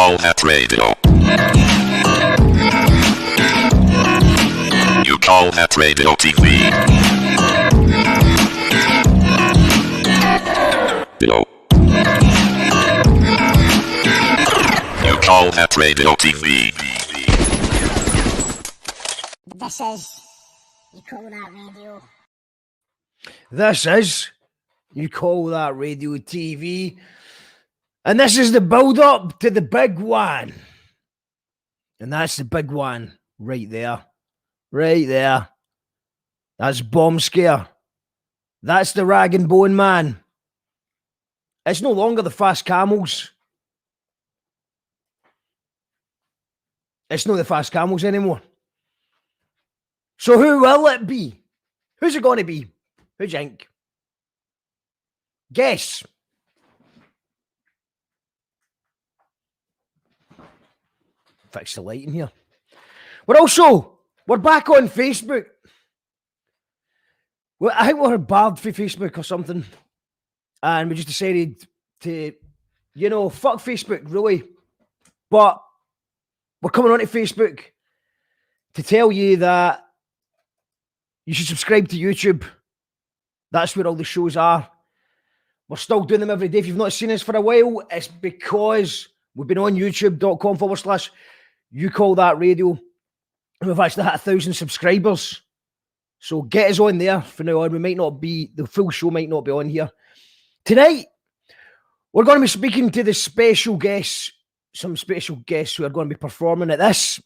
call that radio. You call that radio TV. Hello. You call that radio TV. This is You Call That Radio. This is You Call That Radio TV. And this is the build-up to the big one. And that's the big one right there. Right there. That's Bombskare. That's the Rag and Bone Man. It's no longer the Fast Camels. It's not the Fast Camels anymore. So who will it be? Who's it going to be? Who do you think? Guess. Fix the lighting here. We're back on Facebook. Well, I think we're barred for Facebook or something. And we just decided to, fuck Facebook, really. But we're coming onto Facebook to tell you that you should subscribe to YouTube. That's where all the shows are. We're still doing them every day. If you've not seen us for a while, it's because we've been on youtube.com/ You Call That Radio. And we've actually hit 1,000 subscribers. So get us on there for now on. The full show might not be on here. Tonight, we're going to be speaking to the special guests, some special guests who are going to be performing at this.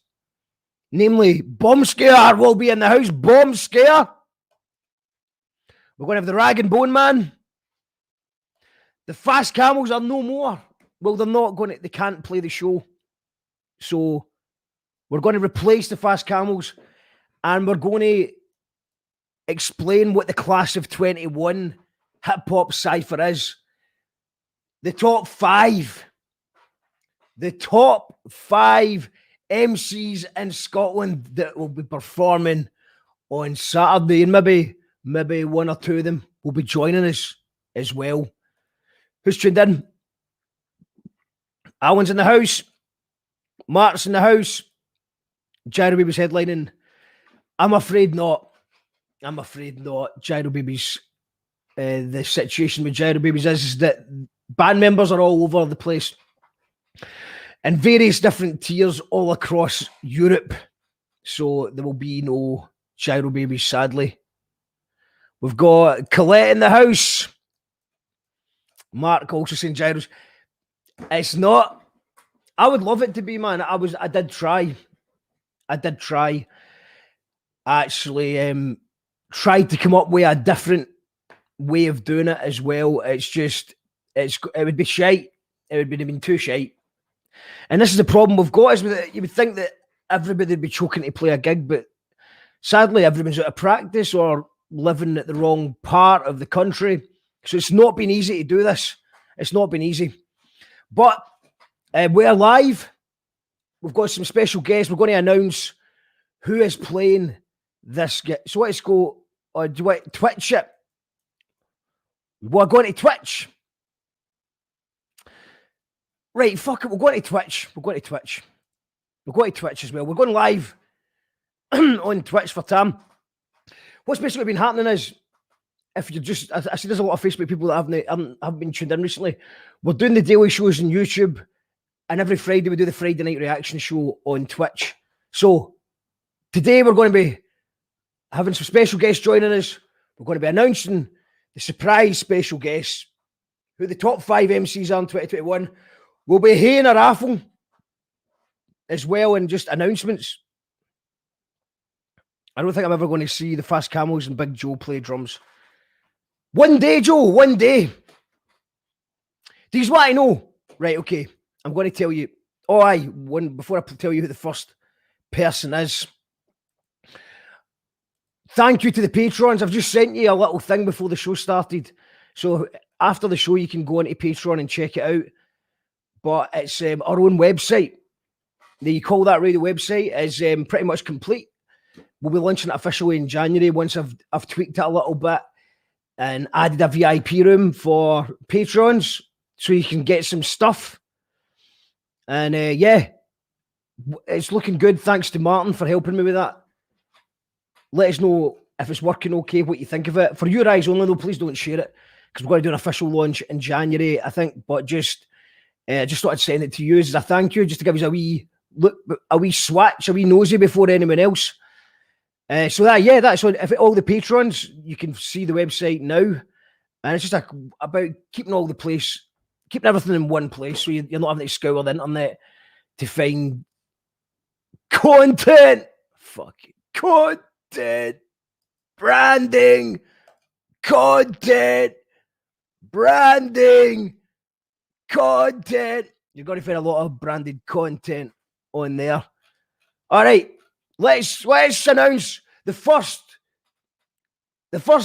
Namely, Bombskare will be in the house. Bombskare. We're going to have the Rag and Bone Man. The Fast Camels are no more. Well, they can't play the show. So we're going to replace the Fast Camels and we're going to explain what the class of 21 hip-hop cypher is. The top five MCs in Scotland that will be performing on Saturday, and maybe one or two of them will be joining us as well. Who's tuned in? Alan's in the house. Mark's in the house. Gyro Baby's headlining. I'm afraid not. Gyro Baby's the situation with Gyro Babies is that band members are all over the place in various different tiers all across Europe. So there will be no Gyro Babies, sadly. We've got Colette in the house. Mark also saying Gyros. It's not. I would love it to be, man. I did try. Actually, tried to come up with a different way of doing it as well. It would be shite. It would have been too shite. And this is the problem we've got, is that you would think that everybody would be choking to play a gig, but sadly everyone's out of practice or living at the wrong part of the country. So it's not been easy to do this. It's not been easy. But we're live. We've got some special guests. We're going to announce who is playing this. So let's go. Do you want Twitch it? We're going to Twitch. Right, fuck it. We're going to Twitch. We're going to Twitch as well. We're going live on Twitch for Tam. What's basically been happening is, if you're just, I see there's a lot of Facebook people that haven't been tuned in recently. We're doing the daily shows on YouTube, and every Friday we do the Friday night reaction show on Twitch. So today we're going to be having some special guests joining us. We're going to be announcing the surprise special guests, who the top 5 MCs are in 2021. We'll be haying a raffle as well, and just announcements. I don't think I'm ever going to see the Fast Camels and Big Joe play drums. One day, Joe, one day. These what I know. Right, okay. I'm going to tell you. Before I tell you who the first person is. Thank you to the patrons. I've just sent you a little thing before the show started. So after the show, you can go into Patreon and check it out. But it's our own website. The You Call That Radio website is pretty much complete. We'll be launching it officially in January once I've tweaked it a little bit and added a VIP room for patrons so you can get some stuff. And yeah, it's looking good. Thanks to Martin for helping me with that. Let us know if it's working okay, what you think of it. For your eyes only, though, please don't share it because we're going to do an official launch in January, I think. But just thought I'd send it to you as a thank you, just to give us a wee look, a wee swatch, a wee nosy before anyone else. So that's on. If all the patrons, you can see the website now, and it's just about keeping everything in one place, so you're not having to scour the internet to find content. Fucking content, branding, content, branding, content. You're going to find a lot of branded content on there. All right, let's announce the first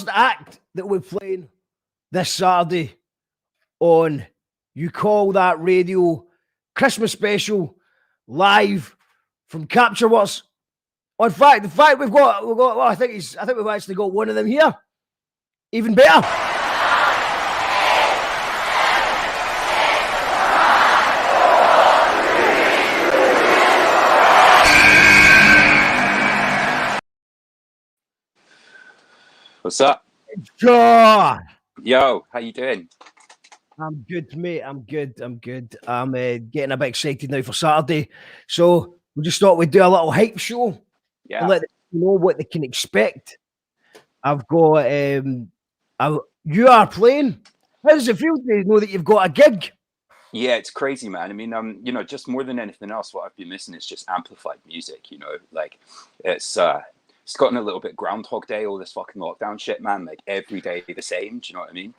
act that we're playing this Saturday on You Call That Radio Christmas special live from Capture Works. In fact, we've got. Well, I think we've actually got one of them here. Even better. What's up? God. Yo, how you doing? I'm good, mate. I'm good. I'm getting a bit excited now for Saturday. So we just thought we'd do a little hype show and let them know what they can expect. I've got you are playing. How does it feel to know that you've got a gig? Yeah, it's crazy, man. I mean, just more than anything else, what I've been missing is just amplified music, like it's gotten a little bit Groundhog Day, all this fucking lockdown shit, man. Like every day the same. Do you know what I mean?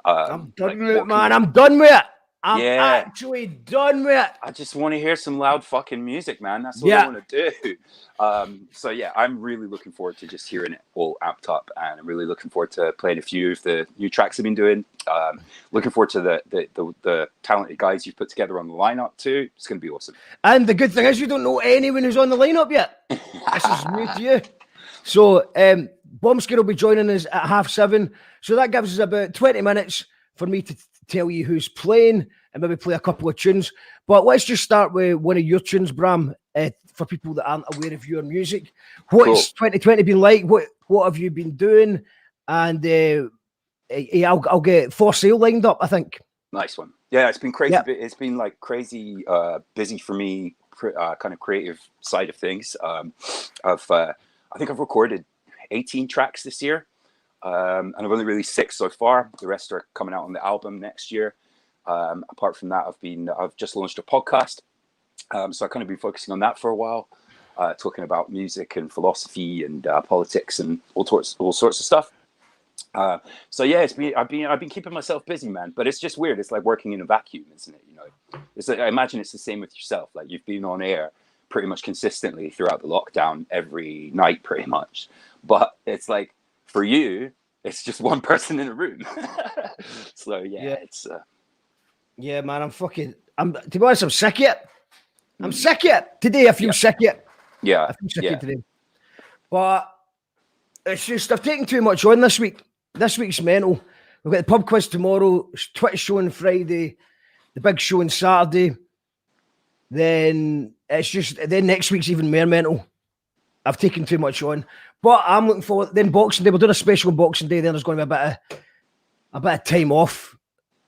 I'm done with it, man. I'm done with it. I'm actually done with it. I just want to hear some loud fucking music, man. That's what I want to do. So yeah, I'm really looking forward to just hearing it all amped up, and I'm really looking forward to playing a few of the new tracks I've been doing. Looking forward to the talented guys you've put together on the lineup too. It's going to be awesome. And the good thing is, you don't know anyone who's on the lineup yet. This is new to you. So Bombskare will be joining us at 7:30. So that gives us about 20 minutes for me to tell you who's playing and maybe play a couple of tunes. But let's just start with one of your tunes, Bram, for people that aren't aware of your music. What's 2020 been like? What have you been doing? And I'll get For Sale lined up, I think. Nice one. Yeah, it's been crazy. Yep. It's been like crazy busy for me, kind of creative side of things. I think I've recorded 18 tracks this year. And I've only released 6 so far. The rest are coming out on the album next year. Apart from that, I've just launched a podcast. So I've kind of been focusing on that for a while, talking about music and philosophy and politics and all sorts of stuff. So yeah, I've been keeping myself busy, man. But it's just weird. It's like working in a vacuum, isn't it? I imagine it's the same with yourself. Like you've been on air pretty much consistently throughout the lockdown every night, pretty much. But it's like, for you, it's just one person in a room. So it's yeah, man. To be honest, I'm sick yet. I'm sick yet today. I feel sick yet. Yeah, I feel sick yet today. But it's just I've taken too much on this week. This week's mental. We've got the pub quiz tomorrow, Twitch show on Friday, the big show on Saturday. Then next week's even more mental. I've taken too much on. But I'm looking forward. Then Boxing Day, we're doing a special Boxing Day. Then there's going to be a bit of time off,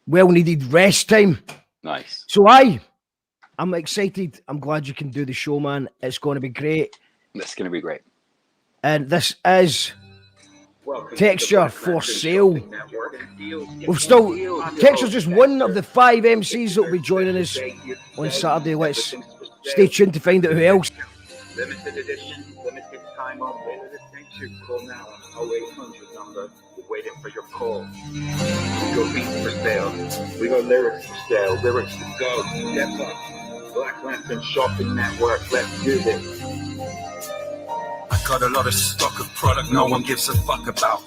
well-needed rest time. Nice. So I'm excited. I'm glad you can do the show, man. It's going to be great. It's going to be great. And this is Texture For Sale. Texture's just one of the 5 MCs that will be joining us on Saturday. Let's stay tuned to find out who else. Limited edition, limited time only. Call now on 0800 number. We're waiting for your call. We got beats for sale. We got lyrics for sale. Lyrics to go. Step up. Black Lantern Shopping Network. Let's do this. I got a lot of stock of product no one gives a fuck about.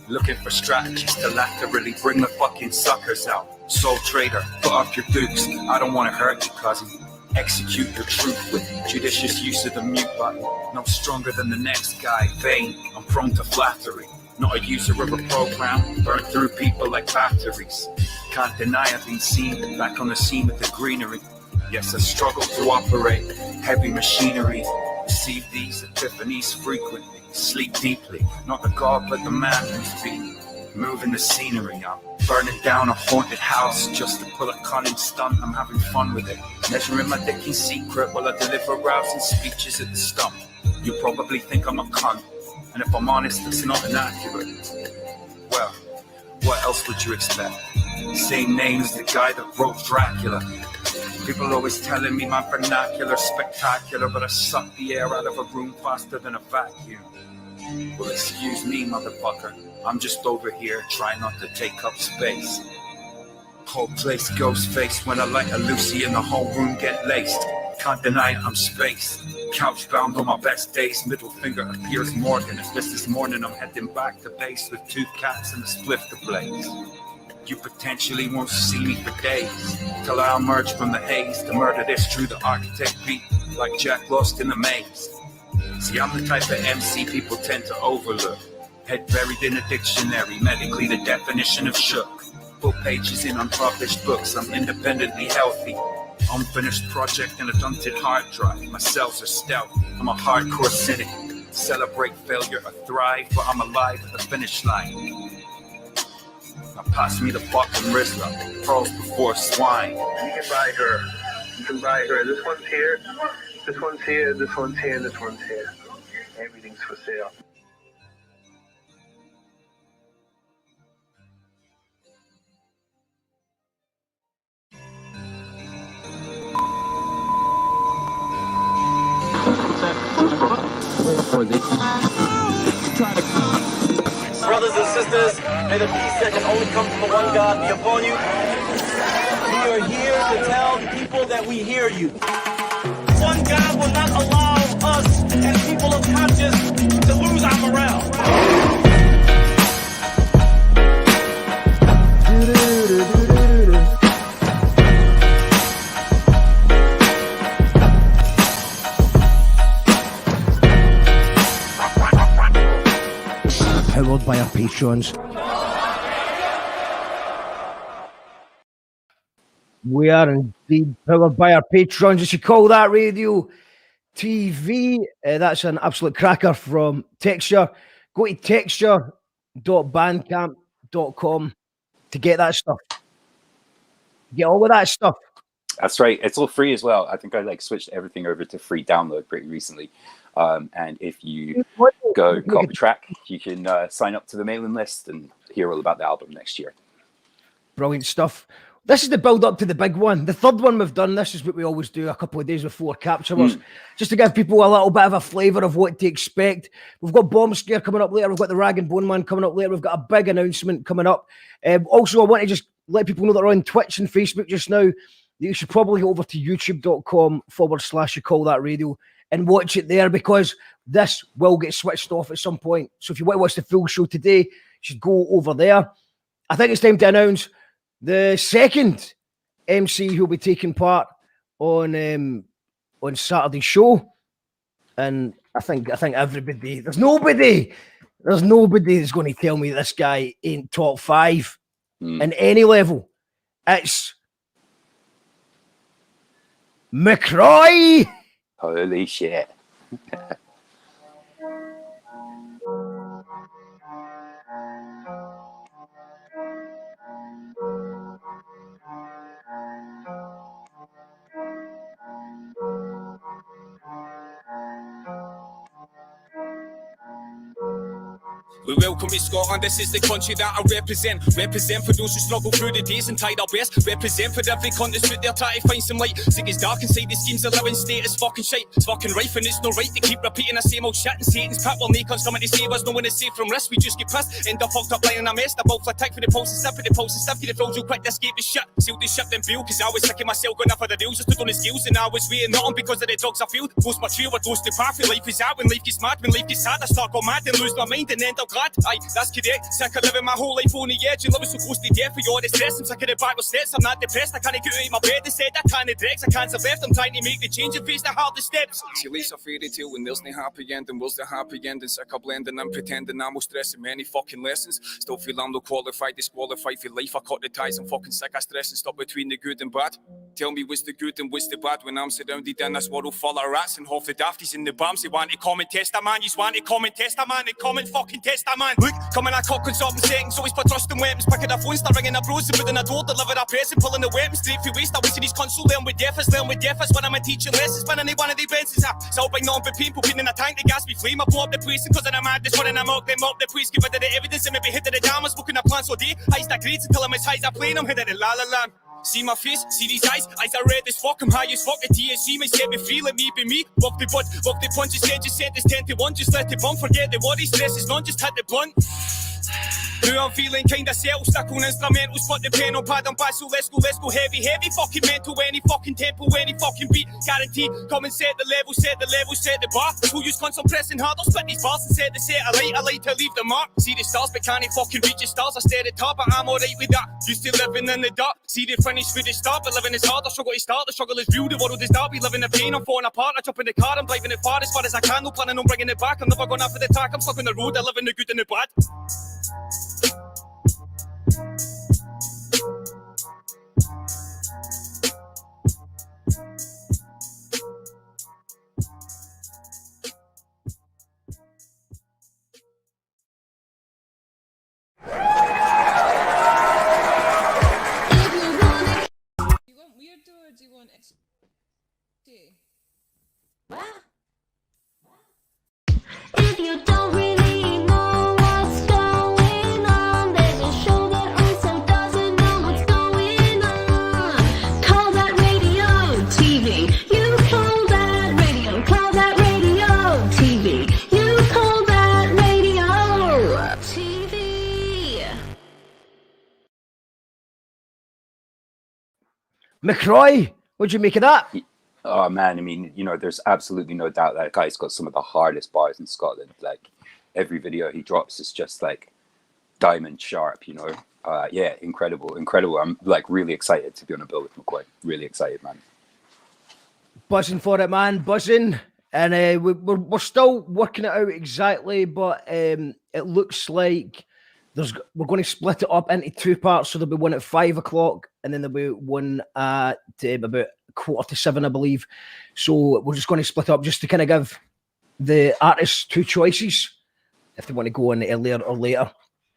Looking for strategies to laterally bring the fucking suckers out. Soul trader, put up your dukes. I don't want to hurt you, cousin. Execute your truth with judicious use of the mute button. No stronger than the next guy, vain, I'm prone to flattery. Not a user of a program, burn through people like batteries. Can't deny I've been seen, back on the scene with the greenery. Yes, I struggle to operate heavy machinery. Receive these epiphanies frequently. Sleep deeply, not the god but the man who's been moving the scenery. I'm burning down a haunted house just to pull a cunning stunt. I'm having fun with it, measuring my dick in secret while I deliver rousing speeches at the stump. You probably think I'm a cunt, and if I'm honest, it's not inaccurate. Well, what else would you expect? Same name as the guy that wrote Dracula. People always telling me my vernacular spectacular, but I suck the air out of a room faster than a vacuum. Well, excuse me, motherfucker. I'm just over here trying not to take up space. Whole place goes face when I light a Lucy and the whole room get laced. Can't deny it, I'm spaced. Couch bound on my best days. Middle finger appears Morgan. As this morning I'm heading back to base with 2 cats and a spliff to blaze. You potentially won't see me for days till I emerge from the haze to murder this through the architect beat like Jack lost in a maze. See, I'm the type of MC people tend to overlook. Head buried in a dictionary, medically the definition of shook. Full pages in unpublished books, I'm independently healthy. Unfinished project and a dunted hard drive. My cells are stealthy, I'm a hardcore cynic. Celebrate failure or thrive, but I'm alive at the finish line. Now pass me the fucking Rizla, pearls before swine. You can buy her. You can buy her. This one's here. This one's here. This one's here. This one's here. Everything's for sale. Brothers and sisters, may the peace that can only come from the one God be upon you. We are here to tell the people that we hear you. One God will not allow us as people of conscience to lose our morale. Powered by our patrons. We are indeed powered by our patrons. You should call that Radio TV. That's an absolute cracker from Texture. Go to texture.bandcamp.com to get that stuff. Get all of that stuff. That's right. It's all free as well. I think I switched everything over to free download pretty recently. And if you go copy track, you can sign up to the mailing list and hear all about the album next year. Brilliant stuff. This is the build up to the big one. The third one we've done, this is what we always do a couple of days before Capture Wars, just to give people a little bit of a flavour of what to expect. We've got Bombskare coming up later. We've got the Rag and Bone Man coming up later. We've got a big announcement coming up. Also, I want to just let people know that we're on Twitch and Facebook just now. You should probably go over to youtube.com/You Call That Radio and watch it there, because this will get switched off at some point. So if you want to watch the full show today, you should go over there. I think it's time to announce the second MC who'll be taking part on Saturday's show. And I think everybody, there's nobody that's going to tell me this guy ain't top 5 in any level. It's McCroy. Holy shit. We welcome you, Scotland, this is the country that I represent. Represent for those who struggle through the days and tied our best. Represent for every cunt that's out there trying to find some light. Sick is dark inside the schemes of living state is fucking shite. It's fucking rife and it's no right to keep repeating the same old shit. And Satan's pit will make us coming to save us. No one is safe from risk, we just get pissed. End up fucked up lying in a mess. The ball for tick for the pulse and sip for the pulse and stuff. Get the frills real quick to escape the shit. Sealed the ship then bail, cause I was sick of myself going up for the deals. I stood on the scales and I was weighing nothing because of the drugs I feel. Close my trail, I dose the path. Life is out when life gets mad. When life gets sad, I start go mad and lose my mind and end up glad. Aye, that's correct. Sick of living my whole life on the edge and living so close to death for all the stress. I'm sick of the backward steps. I'm not depressed. I can't get out of my bed. Instead, I can't dregs. I can't survive. I'm trying to make the change and face the hardest steps. See, life's a fairy tale and there's no happy ending. Where's the happy ending? Sick of blending and pretending I'm more stressing many fucking lessons. Still feel I'm not qualified, disqualified for life. I cut the ties. I'm fucking sick of stress and stuck between the good and bad. Tell me what's the good and what's the bad when I'm surrounded in this world full of rats and half the dafties in the bums. They want to comment test a man, you want to comment test a man, they comment fucking test a man. Look, coming at cock and something seconds, always put trust in weapons, picking a phone, start ringing a bros and within a door, deliver a person, pulling the weapons straight through waste. I wish these console learn with deafers when I'm teaching lessons, when any one of the benches are. So bring on but people putting in a tank, the gas be flame, I blow up the place and cause of the madness, running amok, them up the place, give it the evidence and maybe hit the damn, smoking a plant so day, highs that grades until I'm as high as I play, I'm hitting the la la land. See my face, see these eyes are red as fuck, I'm high as fuck, the THC may set me free, let me be me, walk the butt, walk the punches, just sent this 10 to 1, just let it bump, forget the worries, stress is none, just hit the blunt. Now I'm feeling kinda settled, stuck on instrumentals, put the pen on pad on bass, so let's go heavy, fucking mental, any fucking tempo, any fucking beat, guaranteed, come and set the level, set the bar, who use constant pressing hard, I'll split these bars and set the set, I like to leave the mark, see the stars, but can't fucking reach the stars, I stare at the top, but I'm alright with that, used to living in the dark, see the finish with the start, but living is hard, I struggle to start, the struggle is real, the world is dark, we live in the pain, I'm falling apart, I jump in the car, I'm driving it far as I can, no planning on bringing it back, I'm never going after the track, I'm stuck on the road, I live in the good and the bad. Do you want If you don't really know what's going on, there's a show that also doesn't know what's going on. Call that radio TV. You call that radio. Call that radio TV. You call that radio TV. McCroy, what'd you make of that? Oh man, I mean, you know, there's absolutely no doubt that guy's got some of the hardest bars in Scotland. Like every video he drops is just like diamond sharp, you know. Yeah, incredible. I'm like really excited to be on a bill with McCoy. Really excited, man. Buzzing for it, man, buzzing. And we're still working it out exactly, but it looks like we're going to split it up into two parts. So there'll be one at 5 o'clock, and then there'll be one at about 6:45, I believe. So we're just going to split up just to kind of give the artists two choices if they want to go in earlier or later.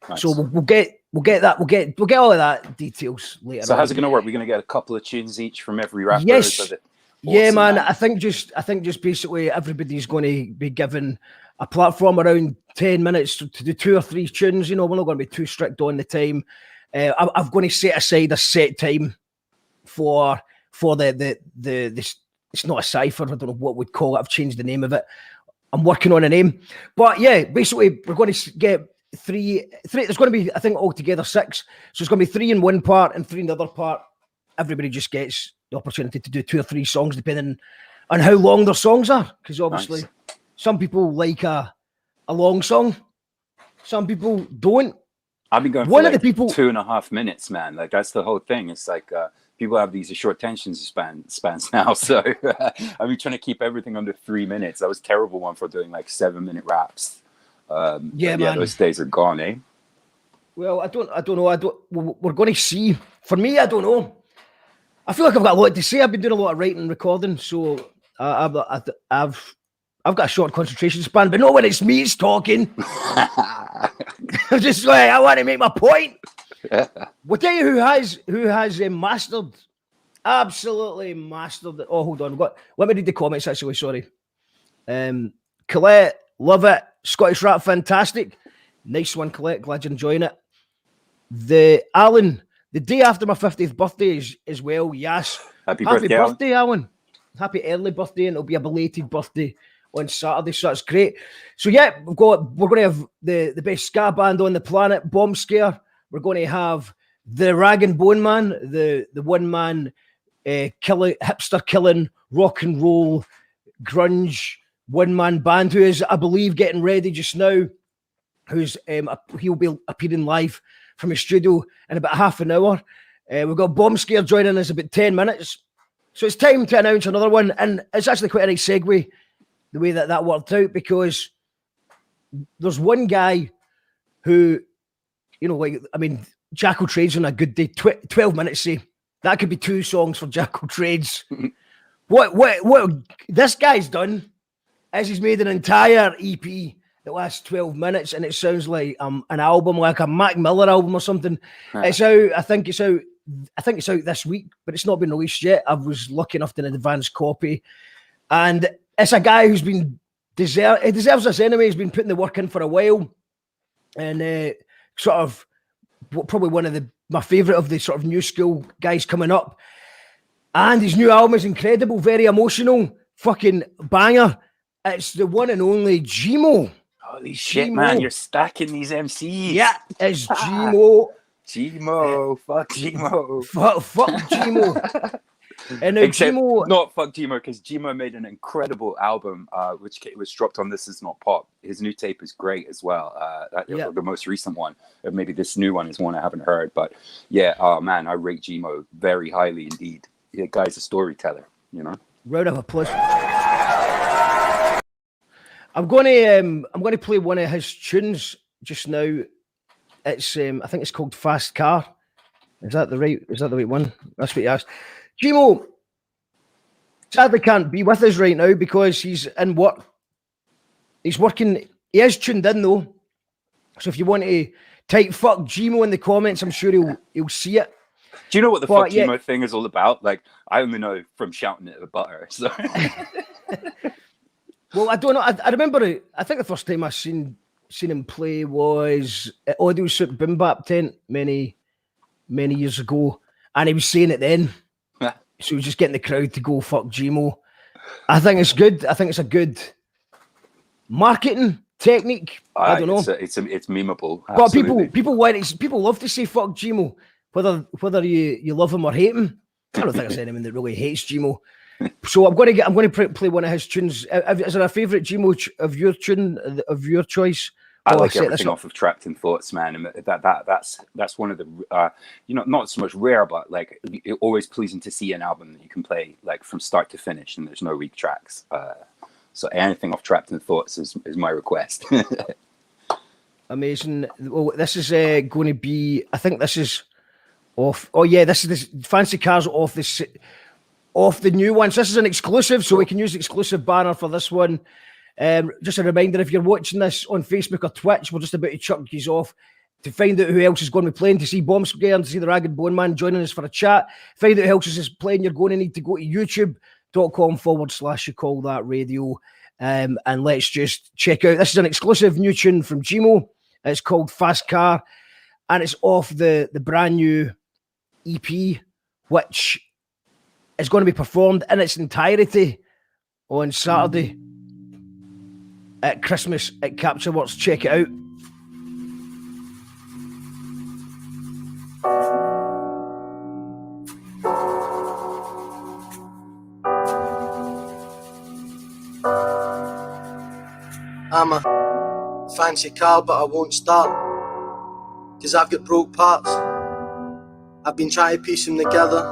Nice. So we'll get that. We'll get all of that details later. So how's it going to work? We're going to get a couple of tunes each from every rapper. Yes. Yeah, man. That? I think just basically everybody's going to be given a platform around 10 minutes to do 2 or 3 tunes. You know, we're not going to be too strict on the time. I'm going to set aside a set time for the it's not a cipher. I don't know what we'd call it. I've changed the name of it. I'm working on a name, but yeah, basically we're going to get three. There's going to be, I think, altogether 6. So it's going to be 3 in one part and 3 in the other part. Everybody just gets the opportunity to do 2 or 3 songs depending on how long their songs are. Because obviously, some people like a long song, some people don't. I've been going for like 2.5 minutes, man. Like that's the whole thing. It's like people have these short attention spans now. So I've been trying to keep everything under 3 minutes. That was a terrible one for doing like 7-minute raps. Yeah, those days are gone, eh? Well, I don't know. We're going to see. For me, I don't know. I feel like I've got a lot to say. I've been doing a lot of writing and recording, so I've got a short concentration span. But not when it's me talking. I'm just like, I want to make my point. We'll tell you who has mastered, absolutely mastered it. Oh, hold on. Let me read the comments, actually. Sorry. Colette, love it. Scottish rap, fantastic. Nice one, Colette. Glad you're enjoying it. Alan, the day after my 50th birthday is as well. Yes. Happy birthday, Alan. Happy early birthday, and it'll be a belated birthday on Saturday, so that's great. So yeah, we're going to have the best ska band on the planet, Bombskare. We're going to have the Rag and Bone Man, the one man hipster killing rock and roll grunge one man band who is, I believe, getting ready just now. He'll be appearing live from his studio in about half an hour. We've got Bombskare joining us about 10 minutes. So it's time to announce another one, and it's actually quite a nice segue the way that worked out, because there's one guy who, you know, like, I mean, Jackal trades on a good day, 12 minutes, say. That could be 2 songs for Jackal Trades. What this guy's done is he's made an entire EP that lasts 12 minutes, and it sounds like an album, like a Mac Miller album or something. It's out. I think it's out this week, but it's not been released yet. I was lucky enough to an advanced copy, and it's a guy who's been he deserves this anyway. He's been putting the work in for a while, and sort of probably one of my favourite of the sort of new school guys coming up. And his new album is incredible, very emotional, fucking banger. It's the one and only Gmo. Holy shit, man, you're stacking these MCs. Yeah, it's Gmo. Gmo, fuck Gmo. Fuck Gmo. And now Except Gmo, not fuck Gmo, because Gmo made an incredible album, which was dropped on This Is Not Pop. His new tape is great as well. The most recent one, or maybe this new one is one I haven't heard. But yeah, oh man, I rate Gmo very highly indeed. The guy's a storyteller, you know. Round of applause. I'm going to play one of his tunes just now. It's I think it's called Fast Car. Is that the right one? That's what he asked. Gmo sadly can't be with us right now because he's in work. He's working. He is tuned in though. So if you want to type "fuck Gmo" in the comments, I'm sure he'll see it. Do you know what the fuck Gmo thing is all about? Like, I only know from shouting it at butter. So. Well, I don't know. I remember. I think the first time I seen him play was at Audio Soup Boom Bap Tent many years ago, and he was saying it then. So he was just getting the crowd to go fuck Gmo. I think it's good. I think it's a good marketing technique. I don't know. It's memeable. But people love to say fuck Gmo, whether you love him or hate him. I don't think there's anyone that really hates Gmo. So I'm going to play one of his tunes. Is there a favourite Gmo of your tune of your choice? I like everything off of Trapped in Thoughts, man, and that's one of the not so much rare, but like always pleasing to see an album that you can play like from start to finish, and there's no weak tracks. So anything off Trapped in Thoughts is my request. Amazing. Well, this is going to be. I think this is off. Oh yeah, this Fancy Cars off this. Off the new ones. This is an exclusive, so we can use the exclusive banner for this one. Just a reminder, if you're watching this on Facebook or Twitch, we're just about to chuck these off to find out who else is going to be playing, to see Bombskare and to see the Ragged Bone Man joining us for a chat. Find out who else is playing. You're going to need to go to youtube.com/you call that radio. And let's just check out. This is an exclusive new tune from Gmo. It's called Fast Car, and it's off the brand new EP, which is going to be performed in its entirety on Saturday at Christmas at Capture Works. Check it out. I'm a fancy car, but I won't start, 'cause I've got broke parts. I've been trying to piece them together,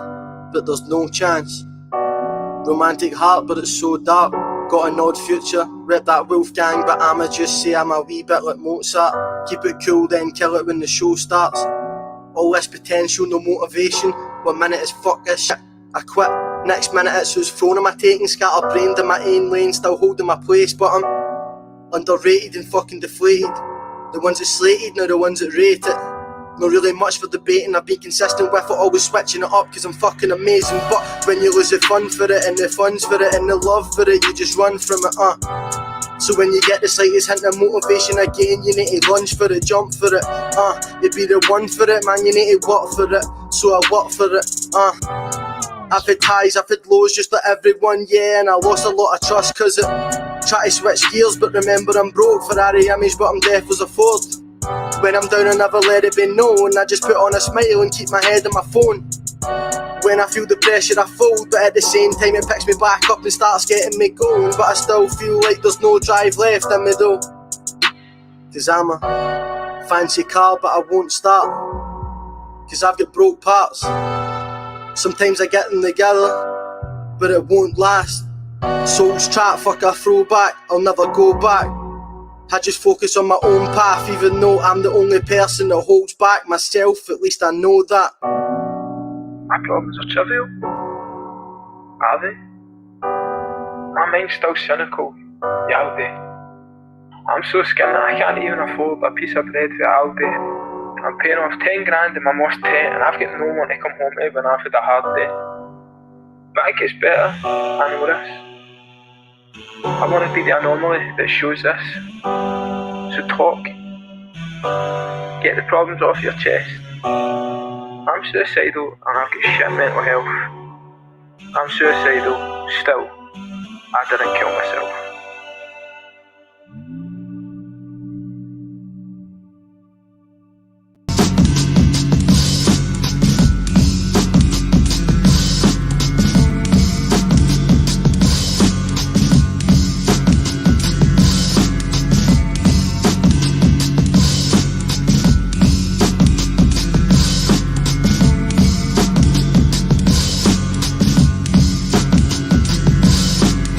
but there's no chance. Romantic heart, but it's so dark. Got an odd future, rip that Wolfgang, but I'ma just say I'm a wee bit like Mozart. Keep it cool, then kill it when the show starts. All this potential, no motivation. 1 minute is fuck this shit, I quit. Next minute it's whose phone am I taking? Scatterbrained in my own lane, still holding my place, but I'm underrated and fucking deflated. The ones that slated, now the ones that rate it. Not really much for debating, I've been consistent with it, always switching it up 'cause I'm fucking amazing. But when you lose the fun for it and the funds for it and the love for it, you just run from it, So when you get the slightest hint of motivation again, you need to lunge for it, jump for it, you be the one for it, man, you need to work for it, so I work for it, I've had highs, I've had lows just like everyone, yeah, and I lost a lot of trust 'cause it try to switch gears, but remember I'm broke, Ferrari image, but I'm deaf as a Ford. When I'm down I never let it be known, I just put on a smile and keep my head on my phone. When I feel the pressure I fold, but at the same time it picks me back up and starts getting me going. But I still feel like there's no drive left in me though, 'cause I'm a fancy car but I won't start, 'cause I've got broke parts. Sometimes I get them together, but it won't last. Soul's trapped, fuck a throwback, I'll never go back. I just focus on my own path, even though I'm the only person that holds back myself, at least I know that. My problems are trivial. Are they? My mind's still cynical. Yeah, they. I'm so skinned that I can't even afford a piece of bread for Aldi. I'm paying off 10 grand in my most tent and I've got no one to come home to when I've had a hard day. But it gets better, I know this. I want to be the anomaly that shows this. So talk. Get the problems off your chest. I'm suicidal and I've got shit mental health. I'm suicidal, still. I didn't kill myself.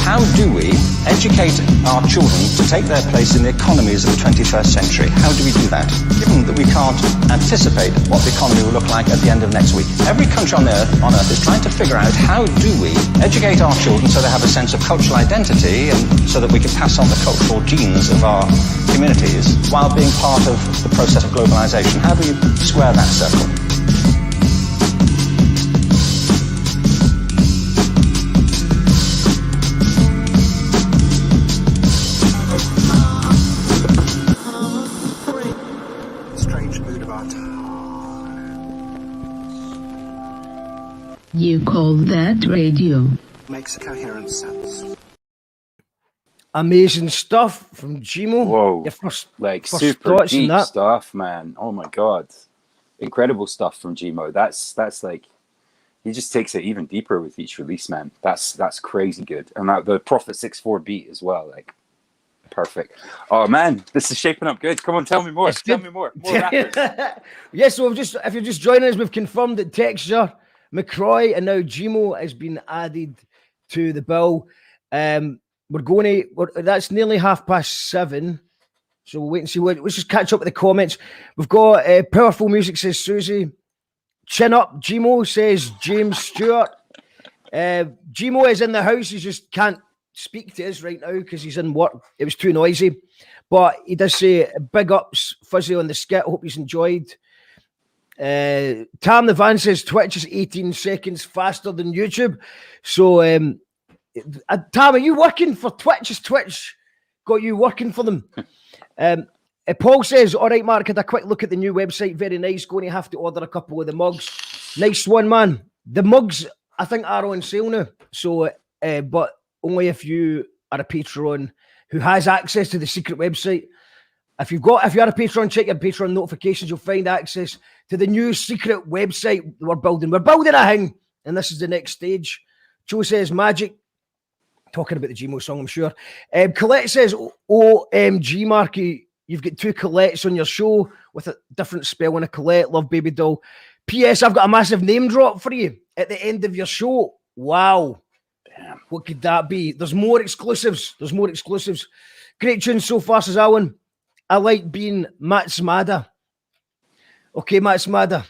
How do we educate our children to take their place in the economies of the 21st century? How do we do that, given that we can't anticipate what the economy will look like at the end of next week? Every country on Earth is trying to figure out how do we educate our children so they have a sense of cultural identity and so that we can pass on the cultural genes of our communities while being part of the process of globalization. How do we square that circle? You call that radio? Makes coherent sense. Amazing stuff from Gmo. Whoa. Your first Super thoughts on deep that? stuff, man. Oh my God. Incredible stuff from Gmo. That's like, he just takes it even deeper with each release, man. That's crazy good. And the Prophet 6/4 beat as well, like, perfect. Oh man, this is shaping up good. Come on, tell me more. Tell me more. More rappers. Yes, so if you're just joining us, we've confirmed that Texture, McCroy, and now Gmo has been added to the bill. That's nearly 7:30, so we'll wait and see. Let's just catch up with the comments. We've got Powerful Music says Susie. Chin up, Gmo says James Stewart. Gmo is in the house. He just can't speak to us right now because he's in work. It was too noisy. But he does say big ups, Fuzzy, on the skit. Hope he's enjoyed. Tam the Van says Twitch is 18 seconds faster than YouTube. So, Tam, are you working for Twitch? Is Twitch got you working for them? Paul says, all right, Mark, had a quick look at the new website. Very nice. Going to have to order a couple of the mugs. Nice one, man. The mugs, I think, are on sale now. So, but only if you are a Patreon who has access to the secret website. If you're a Patreon, check your Patreon notifications. You'll find access to the new secret website we're building. We're building a thing, and this is the next stage. Joe says magic. Talking about the Gmo song, I'm sure. Colette says, OMG, Marky, you've got two Colettes on your show with a different spelling of Colette. Love, baby doll. P.S. I've got a massive name drop for you at the end of your show. Wow. Damn. What could that be? There's more exclusives. Great tune so far, says Alan. I like being Matsmada. Okay, Matsmada.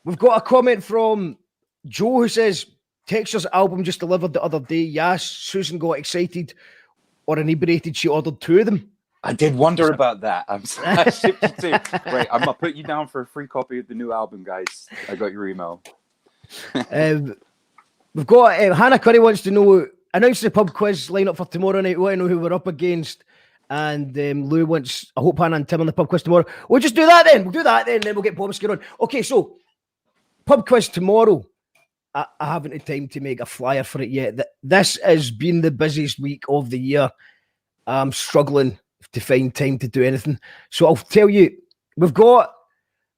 We've got a comment from Joe who says, Texture's album just delivered the other day. Yes, Susan got excited or inebriated. She ordered two of them. I did wonder about that. I shipped you too. Right, I'm going to put you down for a free copy of the new album, guys. I got your email. We've got Hannah Curry wants to know, announce the pub quiz lineup for tomorrow night. We want to know who we're up against. And Lou wants, I hope Hannah and Tim on the pub quiz tomorrow. We'll just do that then. Then we'll get Bombskare on. Okay, so pub quiz tomorrow. I haven't had time to make a flyer for it yet. This has been the busiest week of the year. I'm struggling to find time to do anything. So I'll tell you, we've got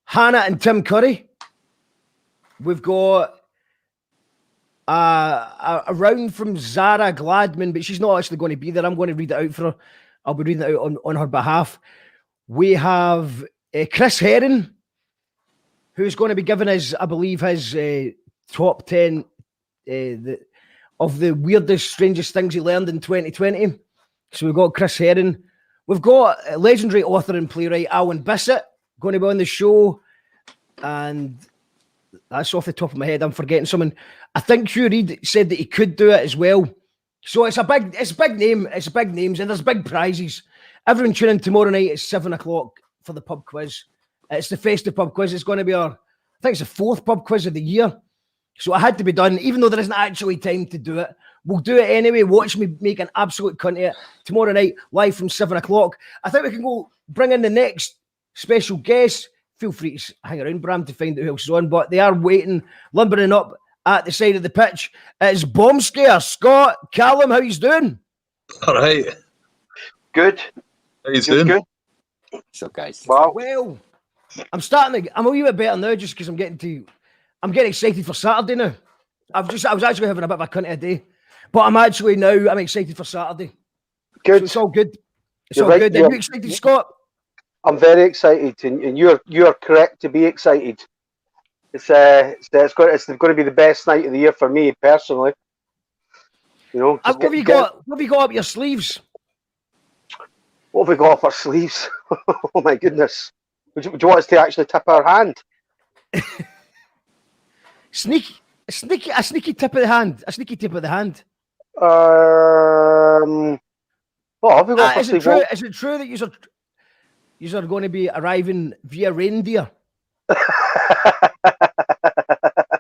Hannah and Tim Curry. We've got a round from Zara Gladman, but she's not actually going to be there. I'm going to read it out for her. I'll be reading it out on her behalf. We have Chris Herring, who's going to be giving us, I believe, his top 10 of the weirdest, strangest things he learned in 2020. So we've got Chris Herring. We've got legendary author and playwright Alan Bissett going to be on the show. And That's off the top of my head. I'm forgetting someone. I think Hugh Reid said that he could do it as well. So it's a big name. It's big names, and there's big prizes. Everyone tune in tomorrow night at 7:00 for the pub quiz. It's the festive pub quiz. It's going to be I think it's the 4th pub quiz of the year. So it had to be done, even though there isn't actually time to do it. We'll do it anyway. Watch me make an absolute cunt of it tomorrow night, live from 7:00. I think we can go bring in the next special guest. Feel free to hang around, Bram, to find out who else is on, but they are waiting, lumbering up at the side of the pitch. It's Bombskare. Scott, Callum, how you doing? All right. Good. How you doing? Good. So, guys. Wow. Well, I'm a wee bit better now just because I'm getting excited for Saturday now. I was actually having a bit of a cunt of a day, but I'm excited for Saturday. Good. So it's all good. You're all right, good. Are you excited, Scott? I'm very excited, and you're correct to be excited. It's going to be the best night of the year for me personally. You know, What have you got up your sleeves? What have we got up our sleeves? Oh my goodness! Would you want us to actually tip our hand? A sneaky tip of the hand. A sneaky tip of the hand. What have we got up our sleeves? Is it true that you are going to be arriving via reindeer?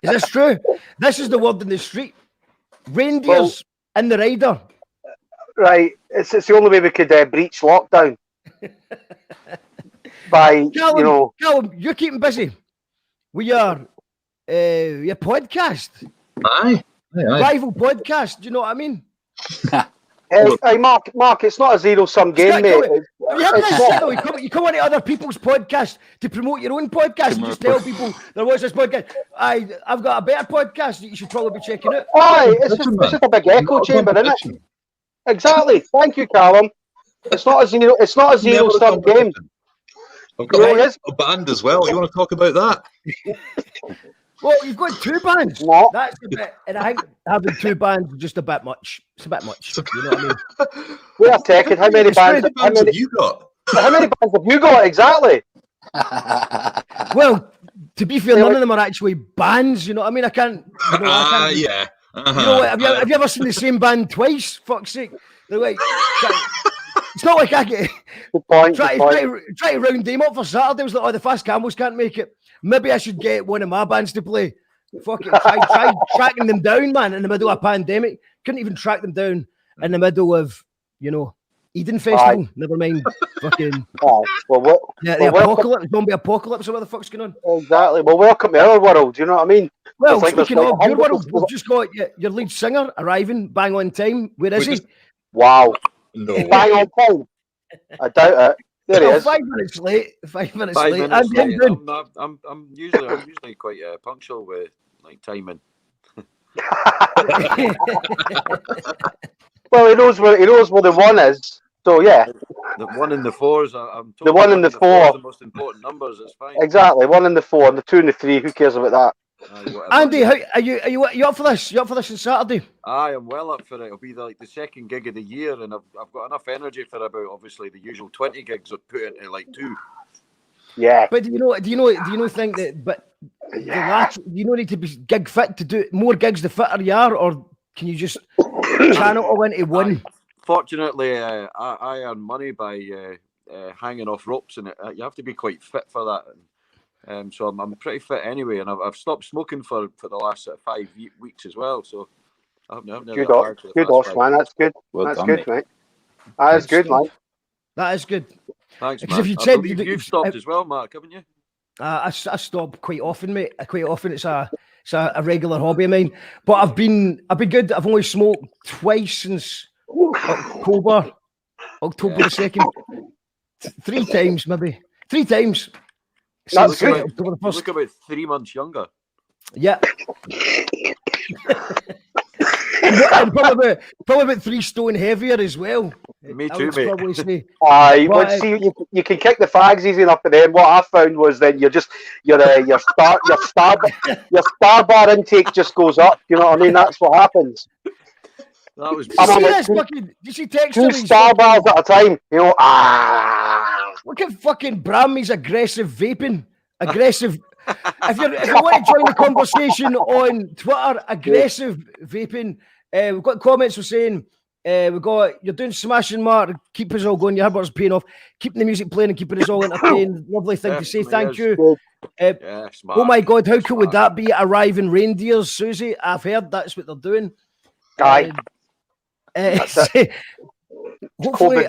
Is this true? This is the word in the street. Reindeers in the rider. Right. It's the only way we could breach lockdown. By Callum, you're keeping busy. We are your podcast. Aye. Rival podcast. Do you know what I mean? Hey, Mark, it's not a zero-sum game, mate. You come on to other people's podcasts to promote your own podcast and just tell people there was this podcast. I've got a better podcast that you should probably be checking out. Aye, it's just a big echo chamber, isn't it? Exactly. Thank you, Callum. It's not a zero-sum game. I've got a band as well. You want to talk about that? Well, you've got 2 bands. No. That's a bit, and I think having 2 bands is just a bit much. It's a bit much. You know what I mean? We're taking how many bands have you got? How many bands have you got exactly? Well, to be fair, none of them are actually bands. You know what I mean? I can't. Yeah. You know what? Have you ever seen the same band twice? Fuck's sake! They're like, it's not like I get try to round them up for Saturday. I was like, the Fast Camels can't make it. Maybe I should get one of my bands to play. Fucking try tracking them down, man, in the middle of a pandemic. Couldn't even track them down in the middle of, Eden Festival. Never mind. Fucking. The apocalypse, zombie apocalypse, or what the fuck's going on? Exactly. Well, welcome to our world. Do you know what I mean? Well, speaking of your world, we've just got your lead singer arriving bang on time. Where is he? Wow. No. Bang on time. I doubt it. There he is. 5 minutes late. 5 minutes Five late. minutes late. I'm usually quite punctual with timing. Well, he knows where the 1 is. So yeah. The 1 and the 4s. I'm told the 1 and the 4 are the most important numbers. It's fine. Exactly. 1 and the 4, and the 2 and the 3. Who cares about that? Andy, are you up for this? You up for this on Saturday? I am well up for it. It'll be the second gig of the year, and I've got enough energy for about obviously the usual 20 gigs I'd put into like 2. Yeah. But do you think that? But you don't need to be gig fit to do more gigs the fitter you are, or can you just channel all into one? Fortunately, I earn money by hanging off ropes, and you have to be quite fit for that. So I'm pretty fit anyway, and I've stopped smoking for the last 5 weeks as well. So I haven't good off, man. That's good. Well That's done, good, mate. That is good, man. That is good. Thanks, Because man. if you I said believe you've stopped as well, Mark, haven't you? I stop quite often, mate. Quite often, it's a regular hobby of mine. But I've been good. I've only smoked twice since October the 2nd. 3 times, maybe 3 times. That's good. You look about 3 months younger. Yeah. And probably about 3 stone heavier as well. Me too, mate. Probably say. Aye, but see, you can kick the fags easy enough, and then what I found was then your star bar intake just goes up. You know what I mean? That's what happens. That was. Did you see text 2 star bars at a time. You know. Look at fucking Brammy's aggressive vaping. Aggressive if you want to join the conversation on Twitter, aggressive vaping. We've got comments for saying we've got you're doing smashing, Mark. Keep us all going. Your Herbert's paying off. Keeping the music playing and keeping us all entertained. Lovely thing to say. Thank you. Oh my God, how cool would that be? Arriving reindeers, Susie. I've heard that's what they're doing. Aye. Hopefully,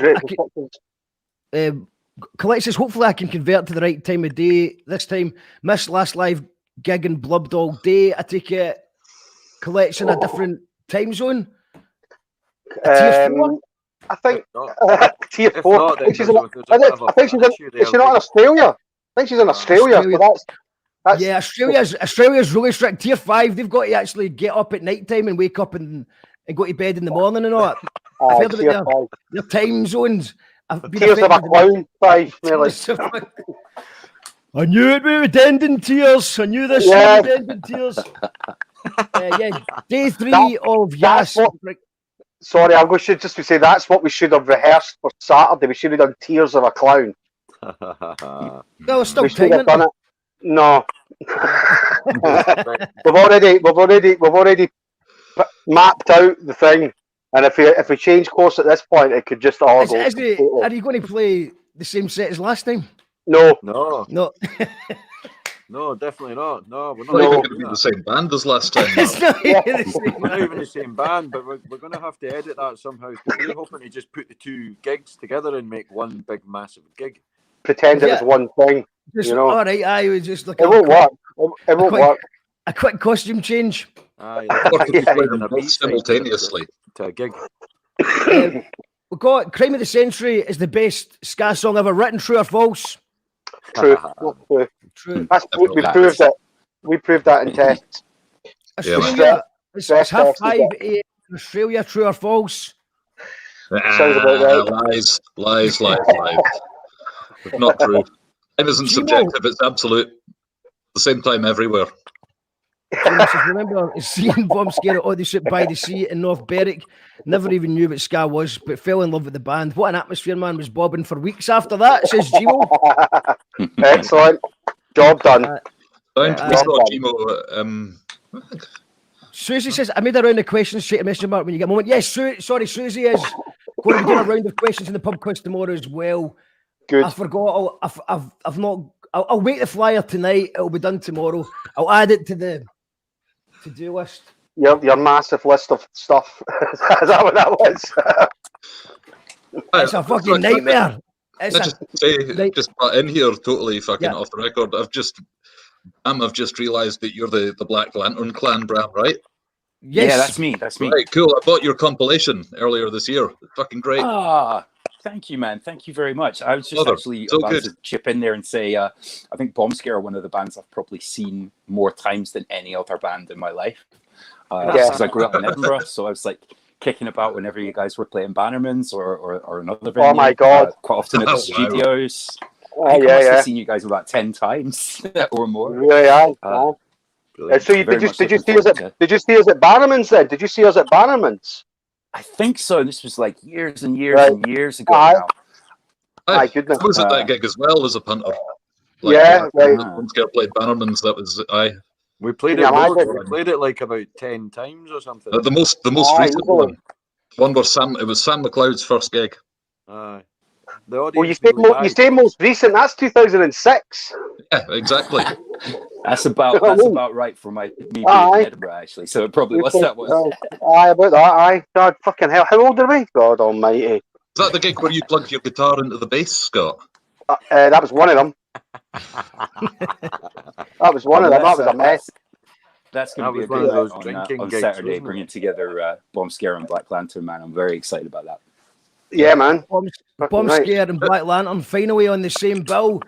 Collect says, hopefully I can convert to the right time of day this time. Missed last live gig and blubbed all day. I take it Collect's in a different time zone. Tier 4? I think tier 4. I think she's not in Australia. I think she's in Australia. So that's yeah, Australia's really strict. Tier 5, they've got to actually get up at night time and wake up and go to bed in the morning and all that. I've heard about their time zones. Tears of a clown, 5, nearly. I knew it would end in tears. I knew this would end in tears. Day 3 of Yas. Sorry, I should just say that's what we should have rehearsed for Saturday. We should have done Tears of a Clown. No, still we should have done it. No, we've already mapped out the thing, and if we change course at this point, it could just all go. Are you going to play the same set as last time? No. No, definitely not. No, we're not going to be the same band as last time. We're not even the same band, but we're going to have to edit that somehow. We're hoping to just put the two gigs together and make one big, massive gig. Pretend it was one thing. All right, I was just looking. It won't work. It won't work. A quick costume change. Simultaneously to a gig. We've got Crime of the Century is the best ska song ever written. True or false? True. True. We proved it. We proved that in tests. Australia, it's 5:30 in Australia. True or false? Sounds about right. Lies. It's not true. Time isn't subjective, it's absolute. The same time everywhere. Remember seeing Bombskare at Odyssey by the Sea in North Berwick. Never even knew what ska was, but fell in love with the band. What an atmosphere, man. Was bobbing for weeks after that, says Gimo. Excellent. Job done. Susie says, I made a round of questions straight to Mr. Mark when you get a moment. Yes, Susie is going to be doing a round of questions in the pub quiz tomorrow as well. Good. I forgot. I've not. I'll wait the flyer tonight. It'll be done tomorrow. I'll add it to the to-do list. Your massive list of stuff. Is that what that was? It's a fucking nightmare. Just in here, totally fucking off the record. I've just realised that you're the Black Lantern Clan, Bram, right? Yes. Yeah, that's me. Right, cool. I bought your compilation earlier this year. Fucking great. Thank you, man. Thank you very much. I was just about to chip in there and say, I think Bombskare are one of the bands I've probably seen more times than any other band in my life. Because I grew up in Edinburgh, so I was like kicking about whenever you guys were playing Bannerman's or another venue. Oh my God. Quite often at the studios. I must have seen you guys about 10 times or more. Yeah. So did you see us at Bannerman's then? Did you see us at Bannerman's? I think so. This was like years and years and years ago now. My goodness. I was at that gig as well as a punter. Bombskare played Bannerman's. That was We played it. We played it like about 10 times or something. The most recent one where it was Sam McLeod's first gig. The audience. Well, you say most recent. That's 2006. Yeah, exactly. That's about right for me being in Edinburgh, actually. So it probably was that one. About that. God, fucking hell. How old are we? God Almighty. Is that the gig where you plugged your guitar into the bass, Scott? That was one of them. That was one of them. That was a mess. That's going to be a good night on Saturday, bringing together Bombskare and Black Lantern, man. I'm very excited about that. Yeah, man. Bombskare and Black Lantern finally on the same bill.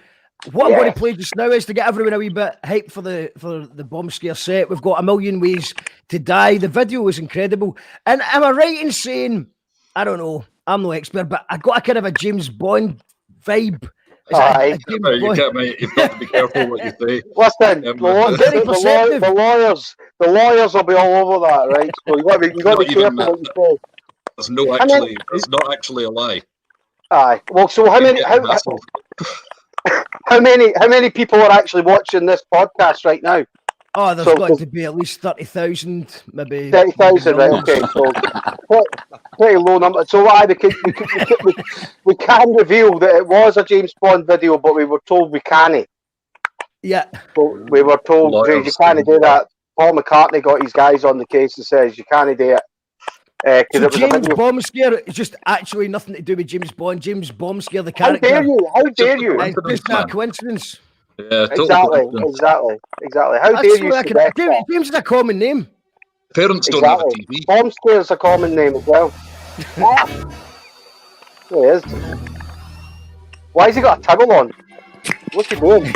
What I'm going to play just now is to get everyone a wee bit hyped for the Bombskare set. We've got A Million Ways to Die. The video was incredible. And am I right in saying, I don't know, I'm no expert, but I got a kind of a James Bond vibe. You've got to be careful what you say. Listen, the lawyers will be all over that, right? So you got to be careful what you say. It's not actually a lie. Aye. Well, so how many? How many people are actually watching this podcast right now? Oh, there's got to be at least 30,000, maybe 30,000, right? Okay, so pretty low number. So we can reveal that it was a James Bond video, but we were told we can't. Yeah. So we were told you can't do that. Paul McCartney got his guys on the case and says you can't do it. So James Bombskare is just actually nothing to do with James Bond. James Bombskare, the character. How dare you? How dare you? It's just a coincidence. Yeah, exactly. How dare you? James is a common name. Parents don't have a TV. Bombskare is a common name as well. There he is. Why has he got a towel on? What's he doing?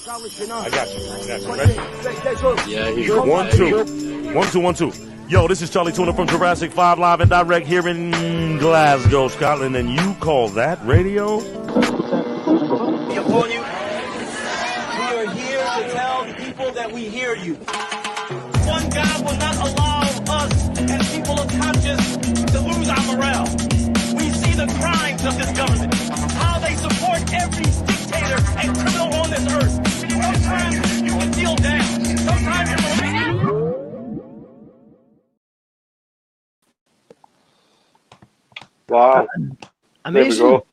I got you. Ready? Yeah, he's 1, 2. 1, 2, 1, 2. Yo, this is Charlie Tuna from Jurassic 5 live and direct here in Glasgow, Scotland, and you call that radio? Upon you, we are here to tell the people that we hear you. One God will not allow us as people of conscience to lose our morale. We see the crimes of this government, how they support every dictator and criminal on this earth. Sometimes you can feel down. Sometimes you're Wow. Amazing. There we go.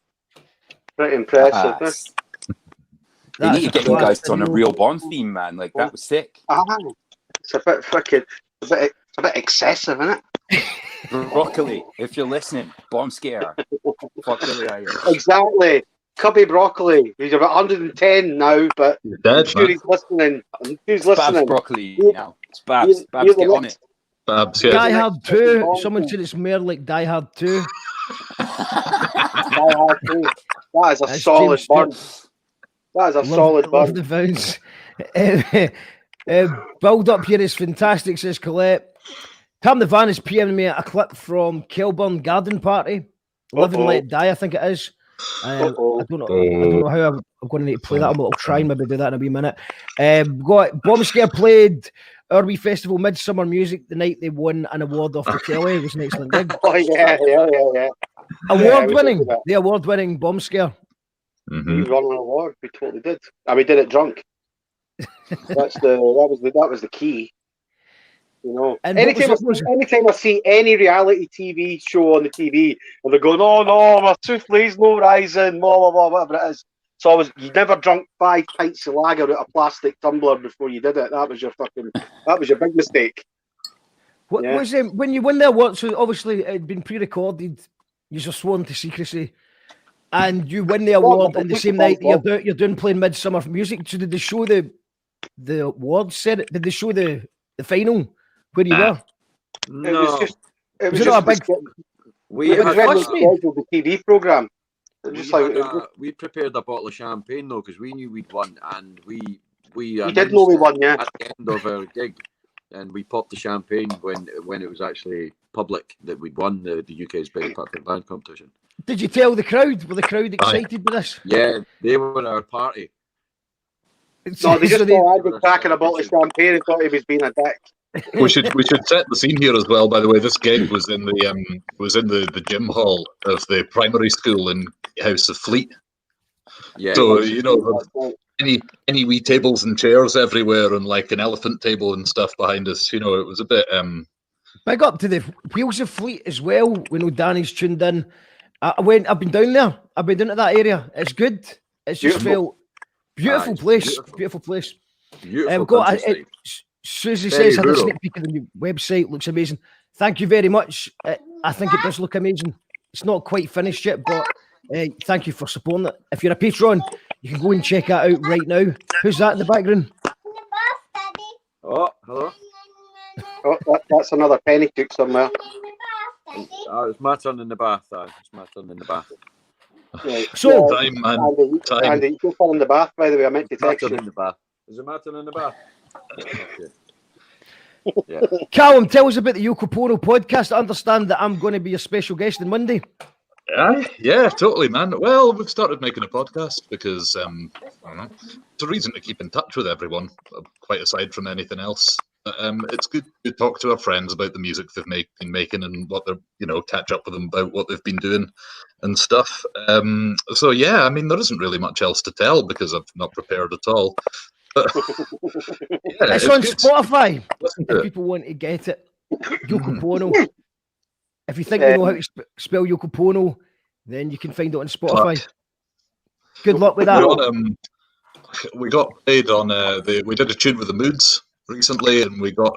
Pretty impressive. They need to get you guys on a real Bond theme, man. Like, that was sick. It's a bit fucking, it's a bit excessive, isn't it? Broccoli, if you're listening, Bombskare. Fuck Billy Irish. Exactly. Cubby Broccoli. He's about 110 now, but I'm sure he's listening. Who's listening? Babs Broccoli now. It's Babs. Babs, get on it. Babs, yeah. Die Hard 2. Someone said it's more like Die Hard 2. Die Hard 2. That is a solid burn. That is a solid burn. Love the bounce. Build up here is fantastic, says Colette. Tam the Van is PMing me a clip from Kilburn Garden Party. Live and Let Die, I think it is. I don't know how I'm going to need to play that. I'll try and maybe do that in a wee minute. Bombskare played our wee festival Midsummer Music the night they won an award off the telly. It was an excellent gig. Oh yeah. Award-winning, the award-winning Bombskare. We won an award. We totally did, and we did it drunk. That was the key. You know, And anytime I see any reality TV show on the TV, and they're going, "Oh no, my souffle's no rising," blah blah blah, whatever it is. So you never drunk 5 pints of lager out of a plastic tumbler before you did it. That was your big mistake. What was it when you won the award? So obviously it had been pre-recorded. You're sworn to secrecy, and you win the award and the same night you're doing playing Midsummer Music. So did they show the awards? Did they show the final where you were? No, it was not a big. We had the TV program. We prepared a bottle of champagne though because we knew we'd won, and we did know we won, yeah. At the end of our gig, and we popped the champagne when it was actually public that we'd won the UK's Best Party Band competition. Did you tell the crowd? Were the crowd excited with this? Yeah, they were at our party. No, they just thought I'd been cracking a bottle of champagne and thought he was being a dick. We should set the scene here as well. By the way, this gig was in the gym hall of the primary school in House of Fleet. Yeah. So any wee tables and chairs everywhere, and like an elephant table and stuff behind us. It was a bit. Big up to the Wheels of Fleet as well. We know Danny's tuned in. I've been down there. I've been down to that area. It's good. It's just felt beautiful place. Beautiful place. Beautiful. Susie Very says had a rural. sneak peek of the new website. Looks amazing. Thank you very much. I think it does look amazing. It's not quite finished yet, but thank you for supporting it. If you're a patron, you can go and check that out right now. Who's that in the background? Oh, hello. Oh, that's another penny cook somewhere. It's my turn in the bath. It's my turn in the bath. Right. So, time, man. Andy, you're still in the bath, by the way. I meant to My text turn you. in the bath. Is it my turn in the bath? Okay. Yeah. Callum, tell us about the Yoko Pono podcast. I understand that I'm going to be a special guest on Monday. Yeah, totally, man. Well, we've started making a podcast because I don't know, it's a reason to keep in touch with everyone, quite aside from anything else. It's good to talk to our friends about the music they've been making and what they're, catch up with them about what they've been doing and stuff. So yeah, I mean, there isn't really much else to tell because I've not prepared at all. But, yeah, it's on good. Spotify. Listen to If it. people want to get it, Yoko Pono. If you think you know how to spell Yoko Pono, then you can find it on Spotify. Good luck with that. We got played on we did a tune with the Moods recently, and we got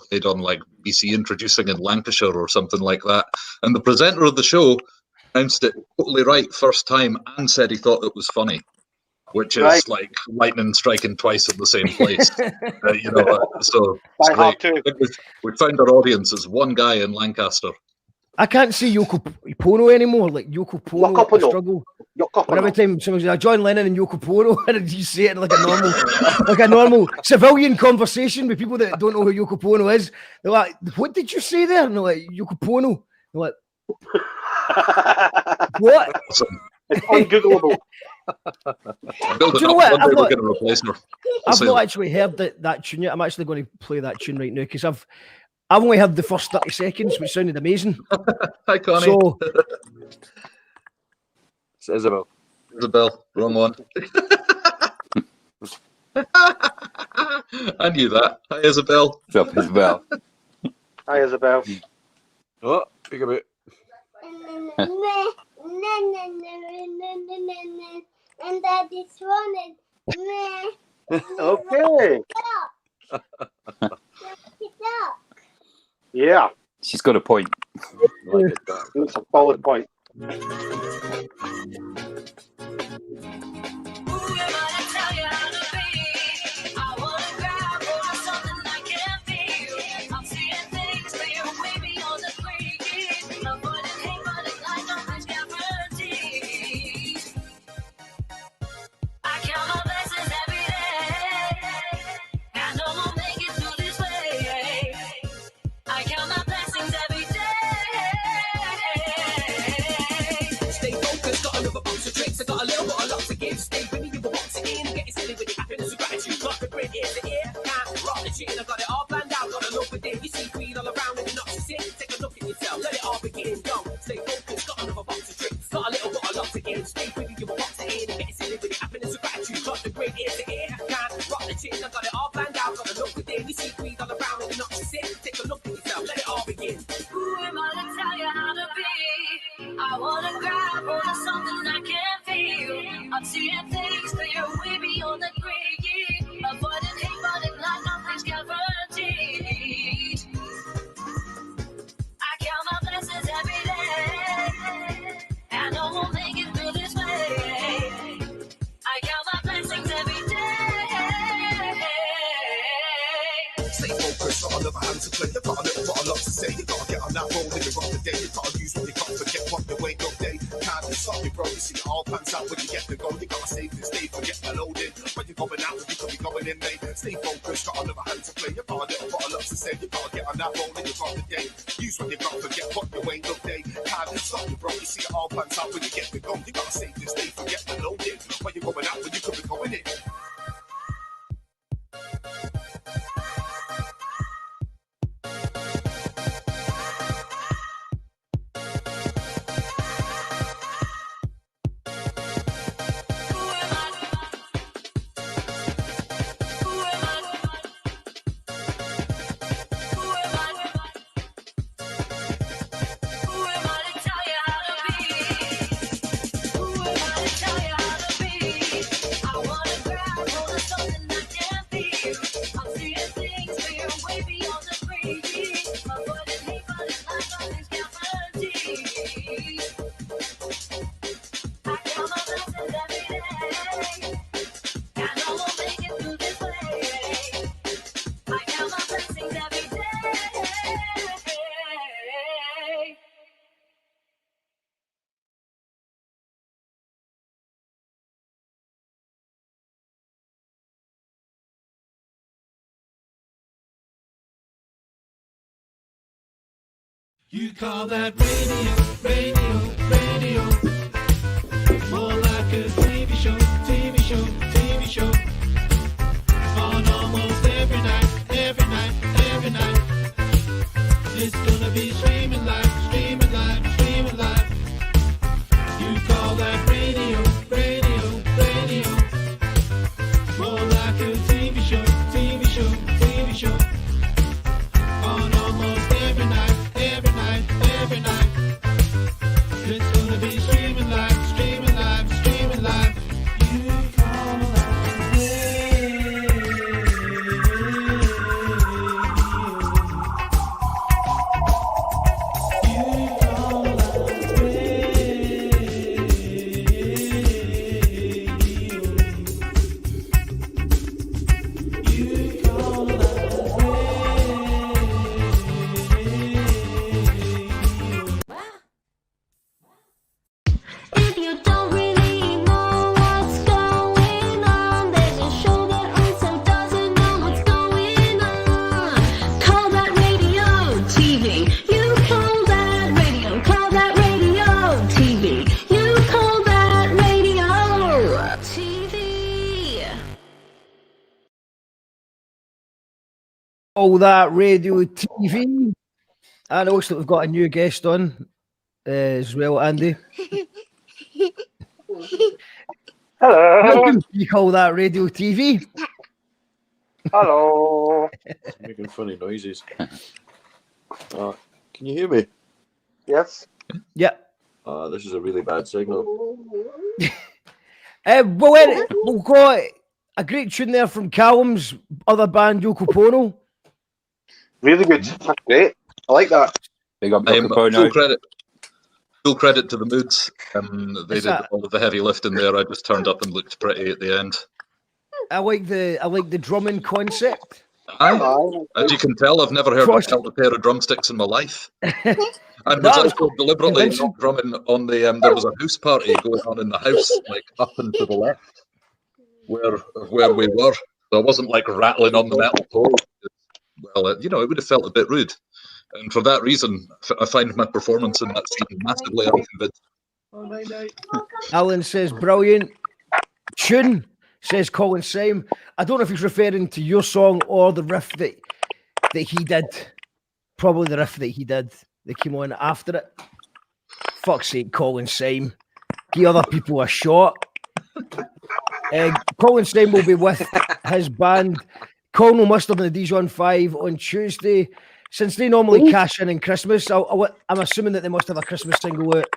played on like BC Introducing in Lancashire or something like that. And the presenter of the show pronounced it totally right first time and said he thought it was funny, which is like lightning striking twice in the same place. So it's great. We found our audience as one guy in Lancaster. I can't say Yoko Pono anymore. Like Yoko Pono, Yoko Pono. I struggle. Yoko But every Pono. time someone says John Lennon and Yoko Pono, and you say it in like a normal civilian conversation with people that don't know who Yoko Pono is, they're like, "What did you say there?" And they're like, "Yoko Pono." They're like, "What?" It's ungoogleable. Do you know what? One day we're going to replace her. I've not actually heard that tune yet. I'm actually going to play that tune right now because I've only heard the first 30 seconds, which sounded amazing. Hi, Connie. So, It's Isabel. Isabel, wrong one. I knew that. Hi, Isabel. What's up, Isabel? Hi, Isabel. Oh, think about it. And Daddy's running. Okay. Yeah. She's got a point. It's a solid point. I got a little bit of luck to give. Stay with me, you will once again and get silly with your happiness and gratitude. Got the grit, ear to ear, can't rock the chin. I got it all planned out, got a look within. You see greed all around and you're not to sit. Take a look at yourself, let it all begin. Go, stay focused, got another box of tricks. Got a little bit of luck to give. Stay with me, you will once again and get silly with your happiness and gratitude. Got the grit, ear to ear, can't rock the chin. I got it all planned out, got a look within. You see greed all around and you're not to sit. Take a look at yourself, let it all begin. Who am I to tell you how to be? I wanna grab hold of something I can't feel. I'm seeing things that you're way beyond the grade. Avoiding hate, but it's like nothing's guaranteed. I count my blessings every day. I know we'll make it through this way. I count my blessings every day. Stay focused, got another hand to play. You got a little bit of luck to say. You gotta get on that roll when you're on the day. You gotta use what you got, forget what you ain't no day. Can't stop you, bro. You see it all pants out when you get the goal. You gotta save this day, forget the loading. When you're going out, you could be going in, mate. Stay focused, got another hand to play. You got a little bit of luck to say. You gotta get on that roll when you're on the day. Use what you got, forget what you ain't no day. Can't stop you, bro. You see it all pants out when you get the goal. You gotta save this day, forget the loading. When you're going out, when you could be going in. You call that radio, radio, radio. More like a TV show, TV show, TV show. On almost every night, every night, every night. It's gonna be streaming live, streaming live, streaming live. You call that radio, radio, radio. More like a TV show, TV show, TV show. On almost every night, every night, every night. All That Radio TV. And also we've got a new guest on as well, Andy. Hello. Welcome to You Call That Radio TV. Hello. It's making funny noises. Can you hear me? Yes. Yeah. This is a really bad signal. We've got a great tune there from Callum's other band, Yoko Pono. Really good. That's great. I like that. Big up Full credit to the Moods. They Is did that- all of the heavy lifting there. I just turned up and looked pretty at the end. I like the drumming concept. As you can tell, I've never heard of a pair of drumsticks in my life. And was also deliberately not drumming on the. There was a house party going on in the house, like up and to the left, where we were. So I wasn't like rattling on the metal pole. Well, it would have felt a bit rude, and for that reason, I find my performance in that scene massively unconvincing. Alan says brilliant tune. Says Colin Syme. I don't know if he's referring to your song or the riff that he did. Probably the riff that he did that came on after it. Fuck's sake, Colin Syme. Give other people a shot. Colin Syme will be with his band Colonel Mustard and the Dijon 5 on Tuesday. Since they normally cash in Christmas, I'm assuming that they must have a Christmas single out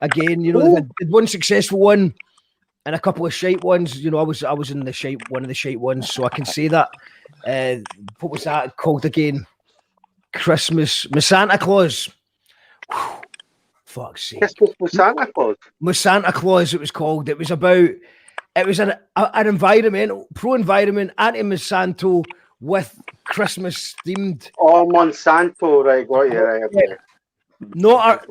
again. They had one successful one and a couple of shite ones. I was in one of the shite ones, so I can say that. What was that called again? Christmas, Miss Santa Claus. Whew. Fuck's sake. Christmas with Santa Claus. Miss Santa Claus, it was called. It was an environmental, pro-environment, anti-Monsanto with Christmas themed. Oh, Monsanto, right? Got you, right? Okay. Not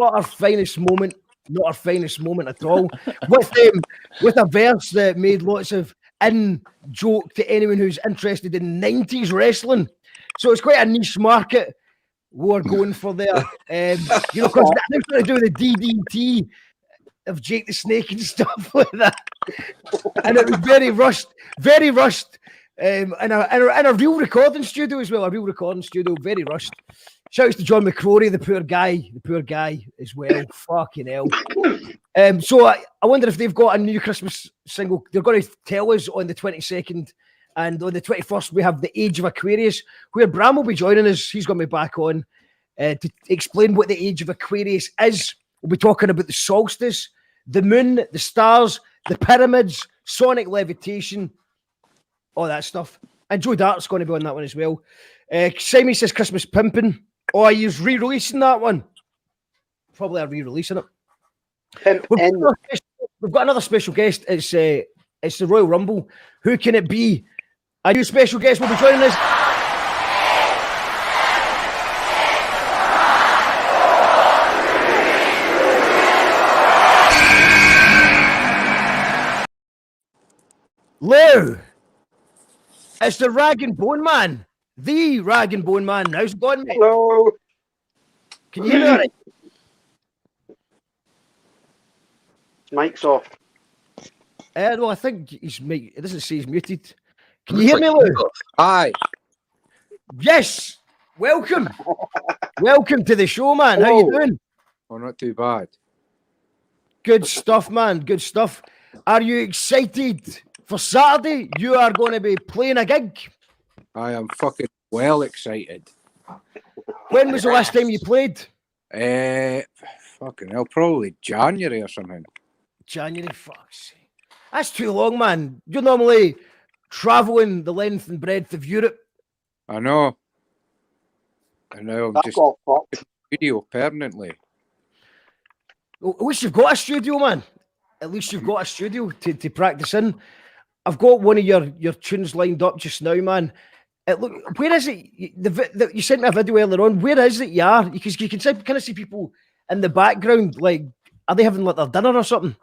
our finest moment. Not our finest moment at all. with a verse that made lots of joke to anyone who's interested in 90s wrestling. So it's quite a niche market we're going for there. Because they're trying to do the DDT of Jake the Snake and stuff like that. And it was very rushed. In a real recording studio as well. Very rushed. Shouts to John McCrory, the poor guy as well. Fucking hell. So I wonder if they've got a new Christmas single. They're going to tell us on the 22nd, and on the 21st we have The Age of Aquarius, where Bram will be joining us. He's going to be back on to explain what the Age of Aquarius is. We'll be talking about the solstice, the moon, the stars, the pyramids, sonic levitation, all that stuff. And Joe Dart's going to be on that one as well. Simon says Christmas Pimpin'. Oh, he's re-releasing that one. Probably are re-releasing it. We've got another special guest. It's the Royal Rumble. Who can it be? A new special guest will be joining us. Lou, it's the Rag and Bone Man. The Rag and Bone Man. How's it going, mate? Hello. Can you hear me all right? Mic's off. Well, I think his mic. It doesn't say he's muted. Can you hear me, Lou? Hi. Yes. Welcome. Welcome to the show, man. How you doing? Oh, not too bad. Good stuff, man. Good stuff. Are you excited for Saturday? You are going to be playing a gig. I am fucking well excited. When was the last time you played? Fucking hell, probably January or something. January, fuck's sake. That's too long, man. You're normally travelling the length and breadth of Europe. I know. And now I'm That's just all fucked. in the studio permanently. Well, at least you've got a studio, man. At least you've got a studio to practice in. I've got one of your tunes lined up just now, man. Look, where is it? You sent me a video earlier on. Where is it you are? Because you can kind of see people in the background. Like, are they having like their dinner or something?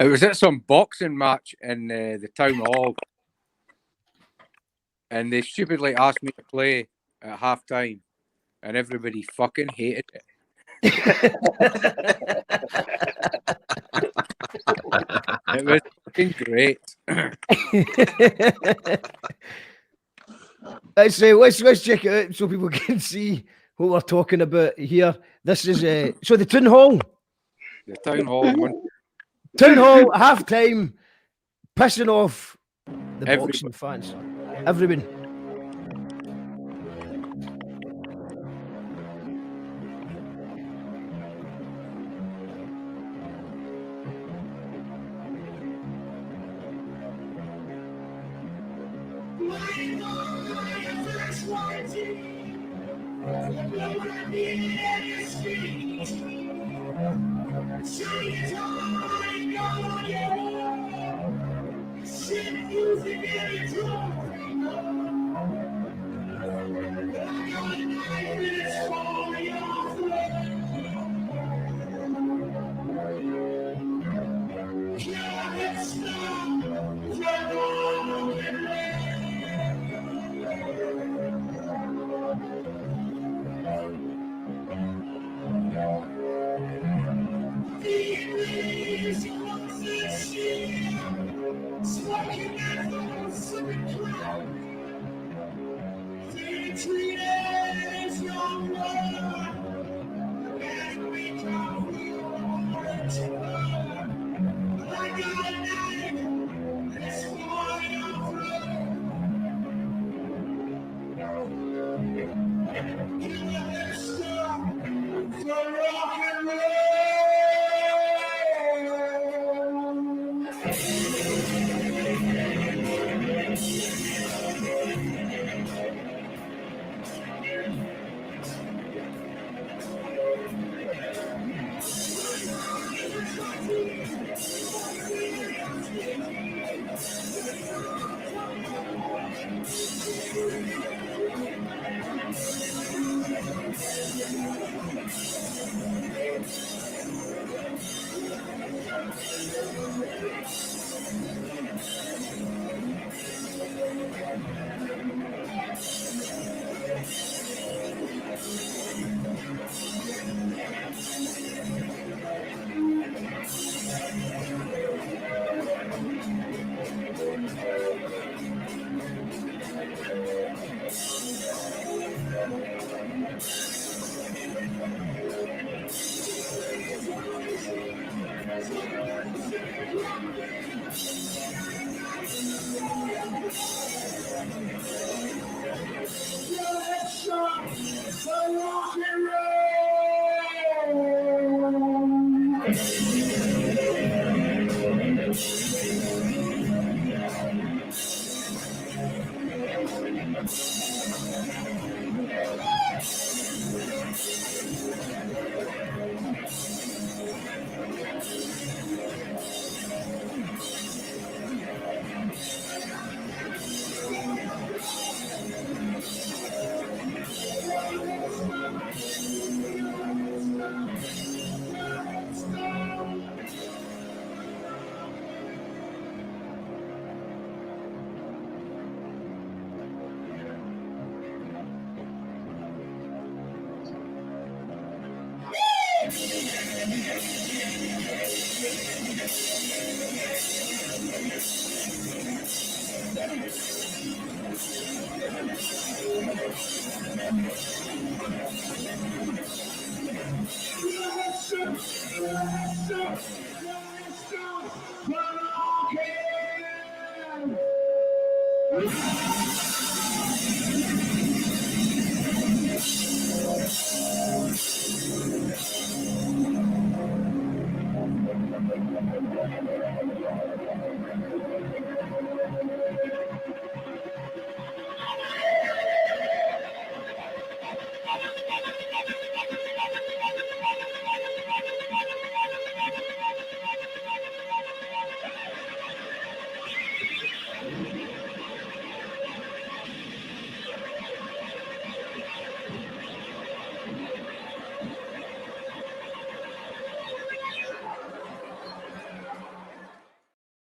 It was at some boxing match in the town hall. And they stupidly asked me to play at half time. And everybody fucking hated it. It was fucking great. Let's check it out so people can see what we're talking about here. This is so the Town Hall. The Town Hall, man. Town Hall, half time, pissing off the Everybody. boxing fans. Everyone.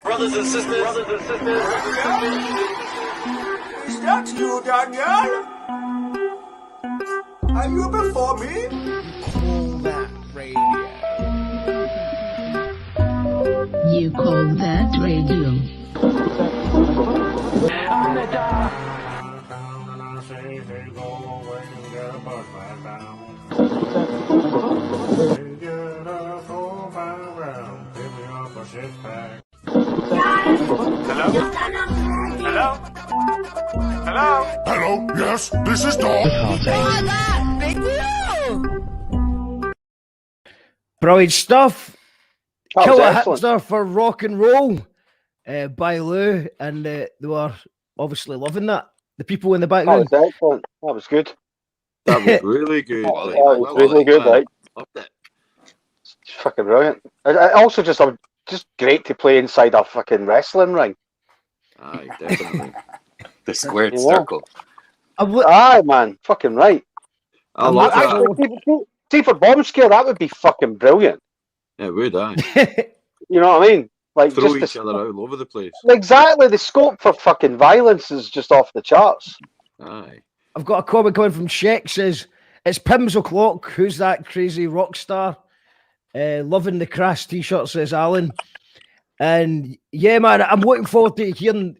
Brothers and sisters. Is that you, Daniel? Are you before me? Call that radio. You call that radio. they go away and get a buzz right down. They get a 4-5 round, pick me up a 6-pack. Hello? Hello? Hello? Hello, yes, this is Dog. Brilliant stuff. That was Killer excellent. Hipster for rock and roll by Lou, and they were obviously loving that. The people in the That background. was excellent. That was good. That was really good. That Like, was well really done, good, man. right? Loved it. It's fucking brilliant. Also, just great to play inside a fucking wrestling ring. Aye, definitely. The squared You know? circle. Aye, man, fucking right. I love that. Actually, see, for Bombskare, that would be fucking brilliant. It would, aye. You know what I mean? Like Throw just each other out all over the place. Exactly. The scope for fucking violence is just off the charts. Aye. I've got a comment coming from Sheck, says, it's Pims O'Clock. Who's that crazy rock star? Loving the Crash t-shirt, says Alan. And yeah, man, I'm looking forward to hearing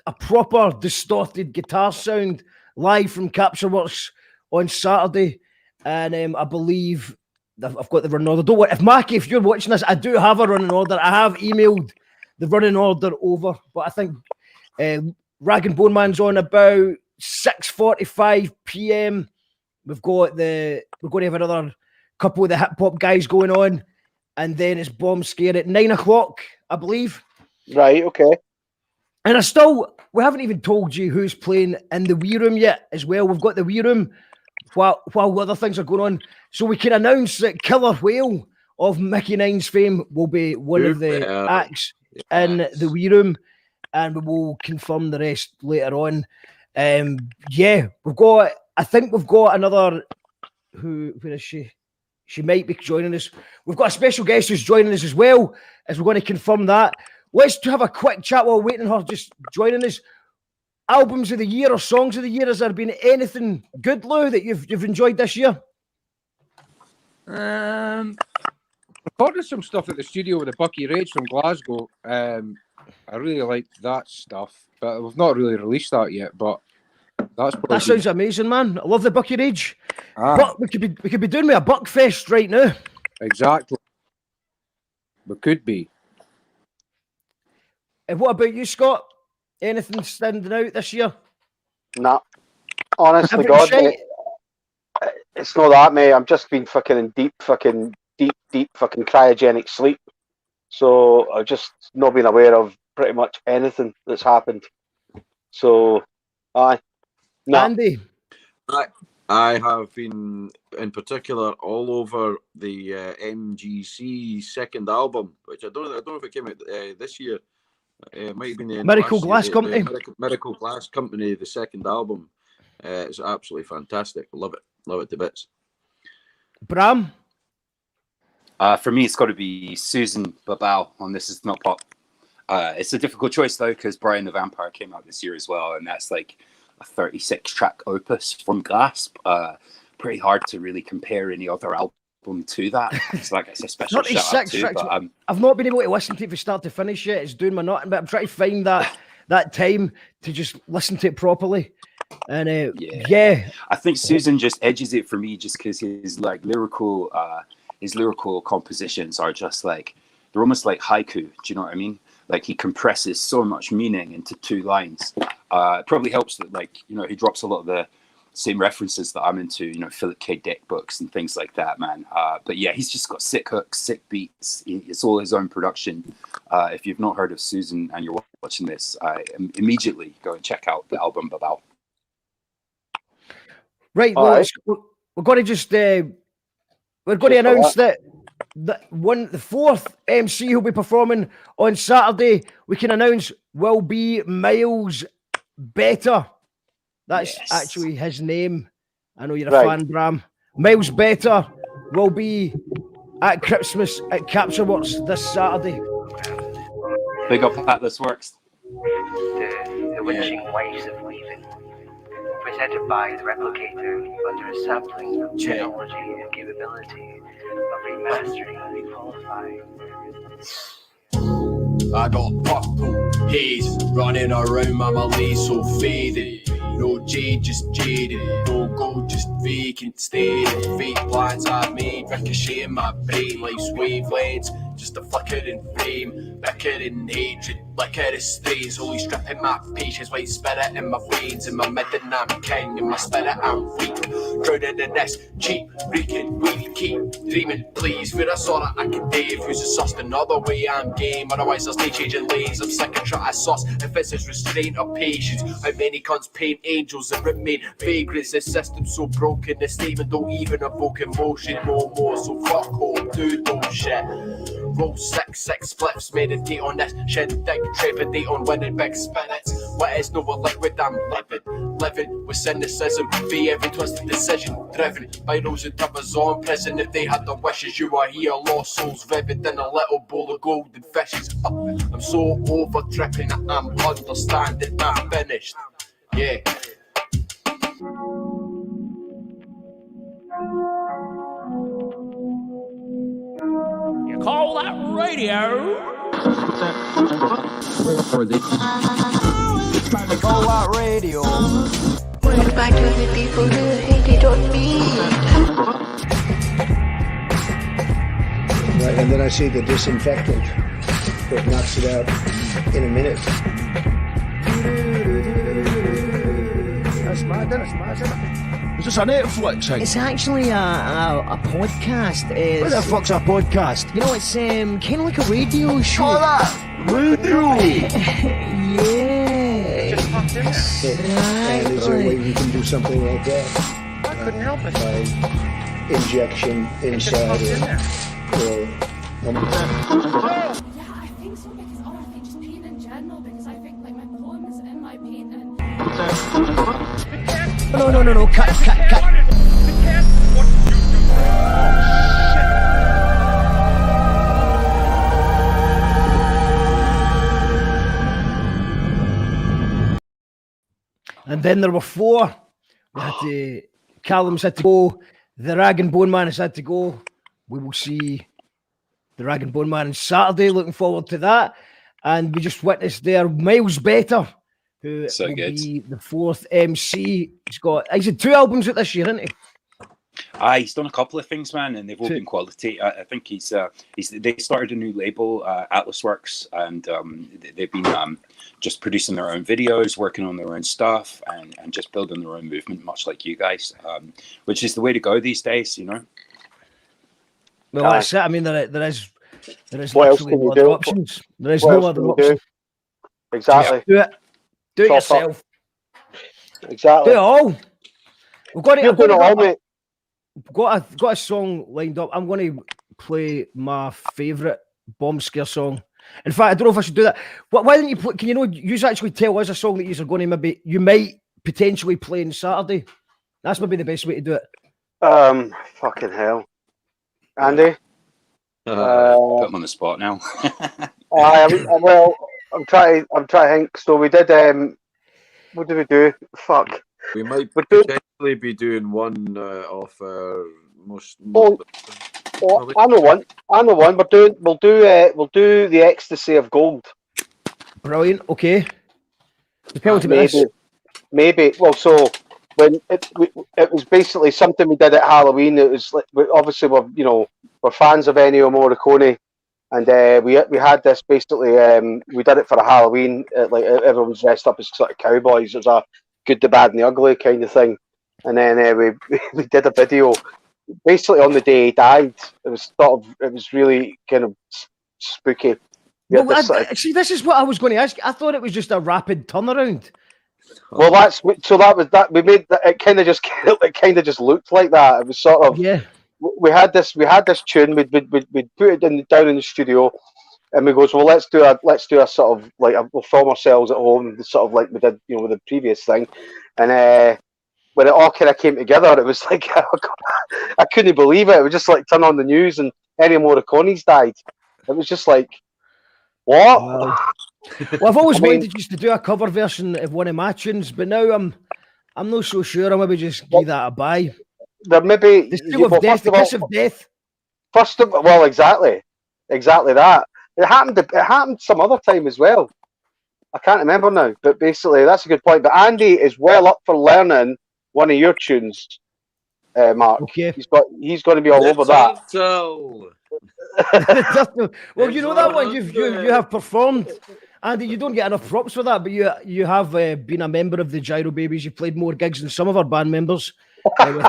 a proper distorted guitar sound live from Capture Works on Saturday. And I believe I've got the running order. Don't worry, if Mackie, if you're watching this, I do have a running order. I have emailed the running order over, but I think Rag and Bone Man's on about 6:45 p.m. We're going to have another couple of the hip hop guys going on, and then it's Bombskare at 9 o'clock, I believe. Right. Okay. And we haven't even told you who's playing in the Wee Room yet as well. We've got the Wee Room while other things are going on. So we can announce that Killer Whale of Mickey Nine's fame will be one of the acts in the Wee Room, and we will confirm the rest later on. Yeah, I think we've got another, where is she? She might be joining us. We've got a special guest who's joining us as well, as we're going to confirm that. Let's have a quick chat while waiting her just joining us. Albums of the year or songs of the year, has there been anything good, Lou, that you've enjoyed this year? Recorded some stuff at the studio with the Bucky Rage from Glasgow. I really like that stuff, but we've not really released that yet. But that sounds amazing, man. I love the Bucky Rage. Ah. But we could be doing with a Buck Fest right now. Exactly. We could be. And what about you, Scott? Anything standing out this year? Nah. Honest to Everything God, shite? mate, it's not that, mate. I've just been fucking in deep fucking cryogenic sleep. So I've just not been aware of pretty much anything that's happened. So, aye. Nah. Andy? I have been, in particular, all over the MGC second album, which I don't know if it came out this year. It might have been the end Miracle of last Glass year. Company. Miracle Glass Company, the second album. It's absolutely fantastic. Love it to bits. Bram? For me, it's got to be Susan Babao on This Is Not Pop. It's a difficult choice, though, because Brian the Vampire came out this year as well, and that's like a 36-track opus from Gasp. Pretty hard to really compare any other album to that. It's like it's a special shout out 36 to. tracks. But, I've not been able to listen to it from start to finish yet. It's doing my nothing, but I'm trying to find that time to just listen to it properly. And yeah, I think Susan just edges it for me, just because his lyrical compositions are just like, they're almost like haiku. Do you know what I mean? Like, he compresses so much meaning into 2 lines. It probably helps that, he drops a lot of the same references that I'm into, Philip K. Dick books and things like that, man. But yeah, he's just got sick hooks, sick beats. It's all his own production. If you've not heard of Susan and you're watching this, immediately go and check out the album Babao. right. Well, we're going to just we're going to announce that the fourth MC who'll be performing on Saturday, we can announce, will be Miles Better. That's actually his name. I know you're a fan, Bram. Miles Better will be at Christmas at Capture Works this Saturday. Big up Atlas Works. The witching waves of weaving, presented by the Replicator under a sampling technology and capability of remastering and qualifying. I got purple haze running around my Malay so faded. No jade, just jaded. No gold, just vacant. Staring, fake plans I've made. Ricochet in my brain, life's wavelengths. Just a flickering flame, bickering hatred, liquor strays. Only stripping my patience, white spirit in my veins. In my midden I'm king, in my spirit I'm weak. Drowning in this cheap, reeking, we keep dreaming. Please, for a sort I can Dave, who's a sus another way I'm game. Otherwise I'll stay changing lanes. I'm sick of trying to sauce. If it's his restraint or patience, how many cunts paint angels that remain vagrants? The system's so broken, the statement don't even evoke emotion no more. So fuck home, do no shit. Roll 6 spliffs, meditate on this shindig, trepidate on winning big spirits. What is no liquid I'm living with cynicism, be every twisted decision driven by those who took us on prison. If they had their wishes, you are here, lost souls vivid in a little bowl of golden fishes. I'm so over tripping that I'm understanding I'm finished. Yeah. You call that radio? Call that radio. Goodbye to the people who hated on me. Right, and then I see the disinfectant that knocks it out in a minute. That's mad, isn't it? Is this a Netflix thing? It's actually a podcast. What the fuck's a podcast? You know, it's kind of like a radio show. Oh, that radio. Yeah. Just popped in there. And is there a way we can do something like that? I couldn't help it. By injection inside or Yeah, I think so because I think just paint in general because I think like my poem is in my painting. No, cut. And then there were 4. We had to, Callum's had to go, the Rag and Bone Man has had to go. We will see the Rag and Bone Man on Saturday, looking forward to that. And we just witnessed there Miles Better, who So will good. be the 4th MC. He's had 2 albums out this year, hasn't he? He's done a couple of things, man, and they've all been quality. I think they started a new label, Atlas Works, and they've been just producing their own videos, working on their own stuff, and just building their own movement, much like you guys, which is the way to go these days, you know. Well, that's it. I mean, there is What else literally can no you other do? options. There is What no else other can you option. do? Exactly. Do it Top up. yourself. Exactly. Do it all. We've got You're doing it all, mate. got a song lined up. I'm going to play my favourite Bombskare song. In fact, I don't know if I should do that. Why don't you play? Can you actually tell us a song that you are going to you might potentially play on Saturday? That's maybe the best way to do it. Fucking hell, Andy. Put them on the spot now. I'm trying to think. So we did. What did we do? Fuck. We might potentially be doing one of our most. I know one. We'll do the Ecstasy of Gold. Brilliant. Okay. Tell us about this. Maybe. Well, so when it was basically something we did at Halloween. It was like obviously we're fans of Ennio Morricone, and we had this basically. We did it for a Halloween. Like everyone was dressed up as sort of cowboys. It was a good, the bad, and the ugly kind of thing. And then we did a video basically on the day he died. It was really kind of spooky. Well, see, this is what I was going to ask. I thought it was just a rapid turnaround. Well, that was that. We made that. It kind of just looked like that. It was sort of We had this tune. We'd put it down in the studio, and we goes, well, let's do a sort of like we'll film ourselves at home, sort of like we did, with the previous thing, and when it all kind of came together, it was like I couldn't believe it. It was just like turn on the news and Ennio Morricone's died. It was just like, what? Well, I've always wanted just to do a cover version of one of my tunes, but now I'm not so sure. I'll maybe just give that a buy. There maybe the Seal of Death, the Kiss of Death. Exactly that. It happened some other time as well. I can't remember now, but basically that's a good point. But Andy is well up for learning one of your tunes, Mark. Okay. He's going to be all over that. Turtle. Well, you know that one you have performed, Andy. You don't get enough props for that, but you have been a member of the Gyro Babies. You played more gigs than some of our band members. With,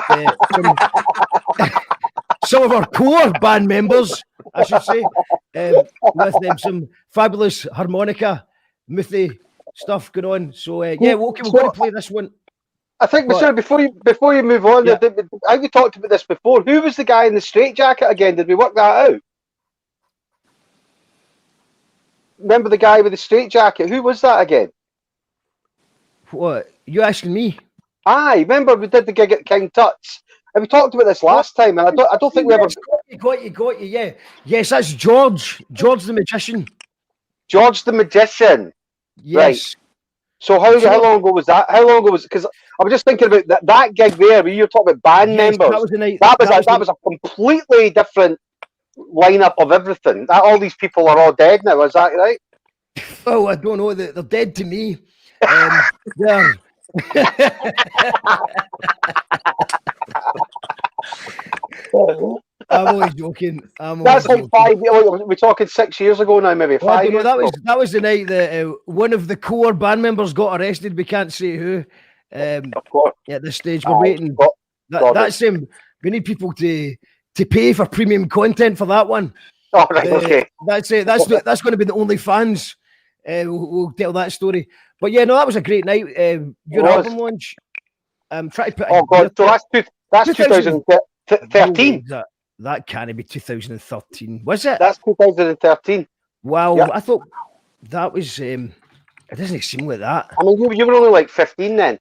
some of our core band members, I should say, with some fabulous harmonica, mouthy stuff going on. So yeah, okay, we're going to play this one. I think, But- sorry, before you move on, Yeah. have we talked about this before? Who was the guy in the straitjacket again? Did we work that out? Remember the guy with the straitjacket? Who was that again? What? You asking me? Aye, remember we did the gig at King Tut's? And we talked about this last time, and I don't think we ever. Got you. Yeah, yes, that's George the magician. George the magician. Yes. Right. So how long ago was that? How long ago was? Because I was just thinking about that gig there where you were talking about band Yes, members. that was the night. That was a completely different lineup of everything. All these people are all dead now. Is that right? Oh, I don't know. They're dead to me. Yeah. I'm only joking. That's like 5 years. We're talking 6 years ago now, maybe Well, I 5 don't know, years. that was the night that one of the core band members got arrested. We can't say who. Of course. At this stage, we're waiting. That's we need people to pay for premium content for that one. Oh, right, okay. That's it. That's going to be the only fans. We'll tell that story. But yeah, no, that was a great night. Your album launch. Try to put. Oh God! So that's 2013. That can't be 2013, was it? That's 2013. Wow, Yep. I thought that was. It doesn't seem like that. I mean, you were only like 15 then.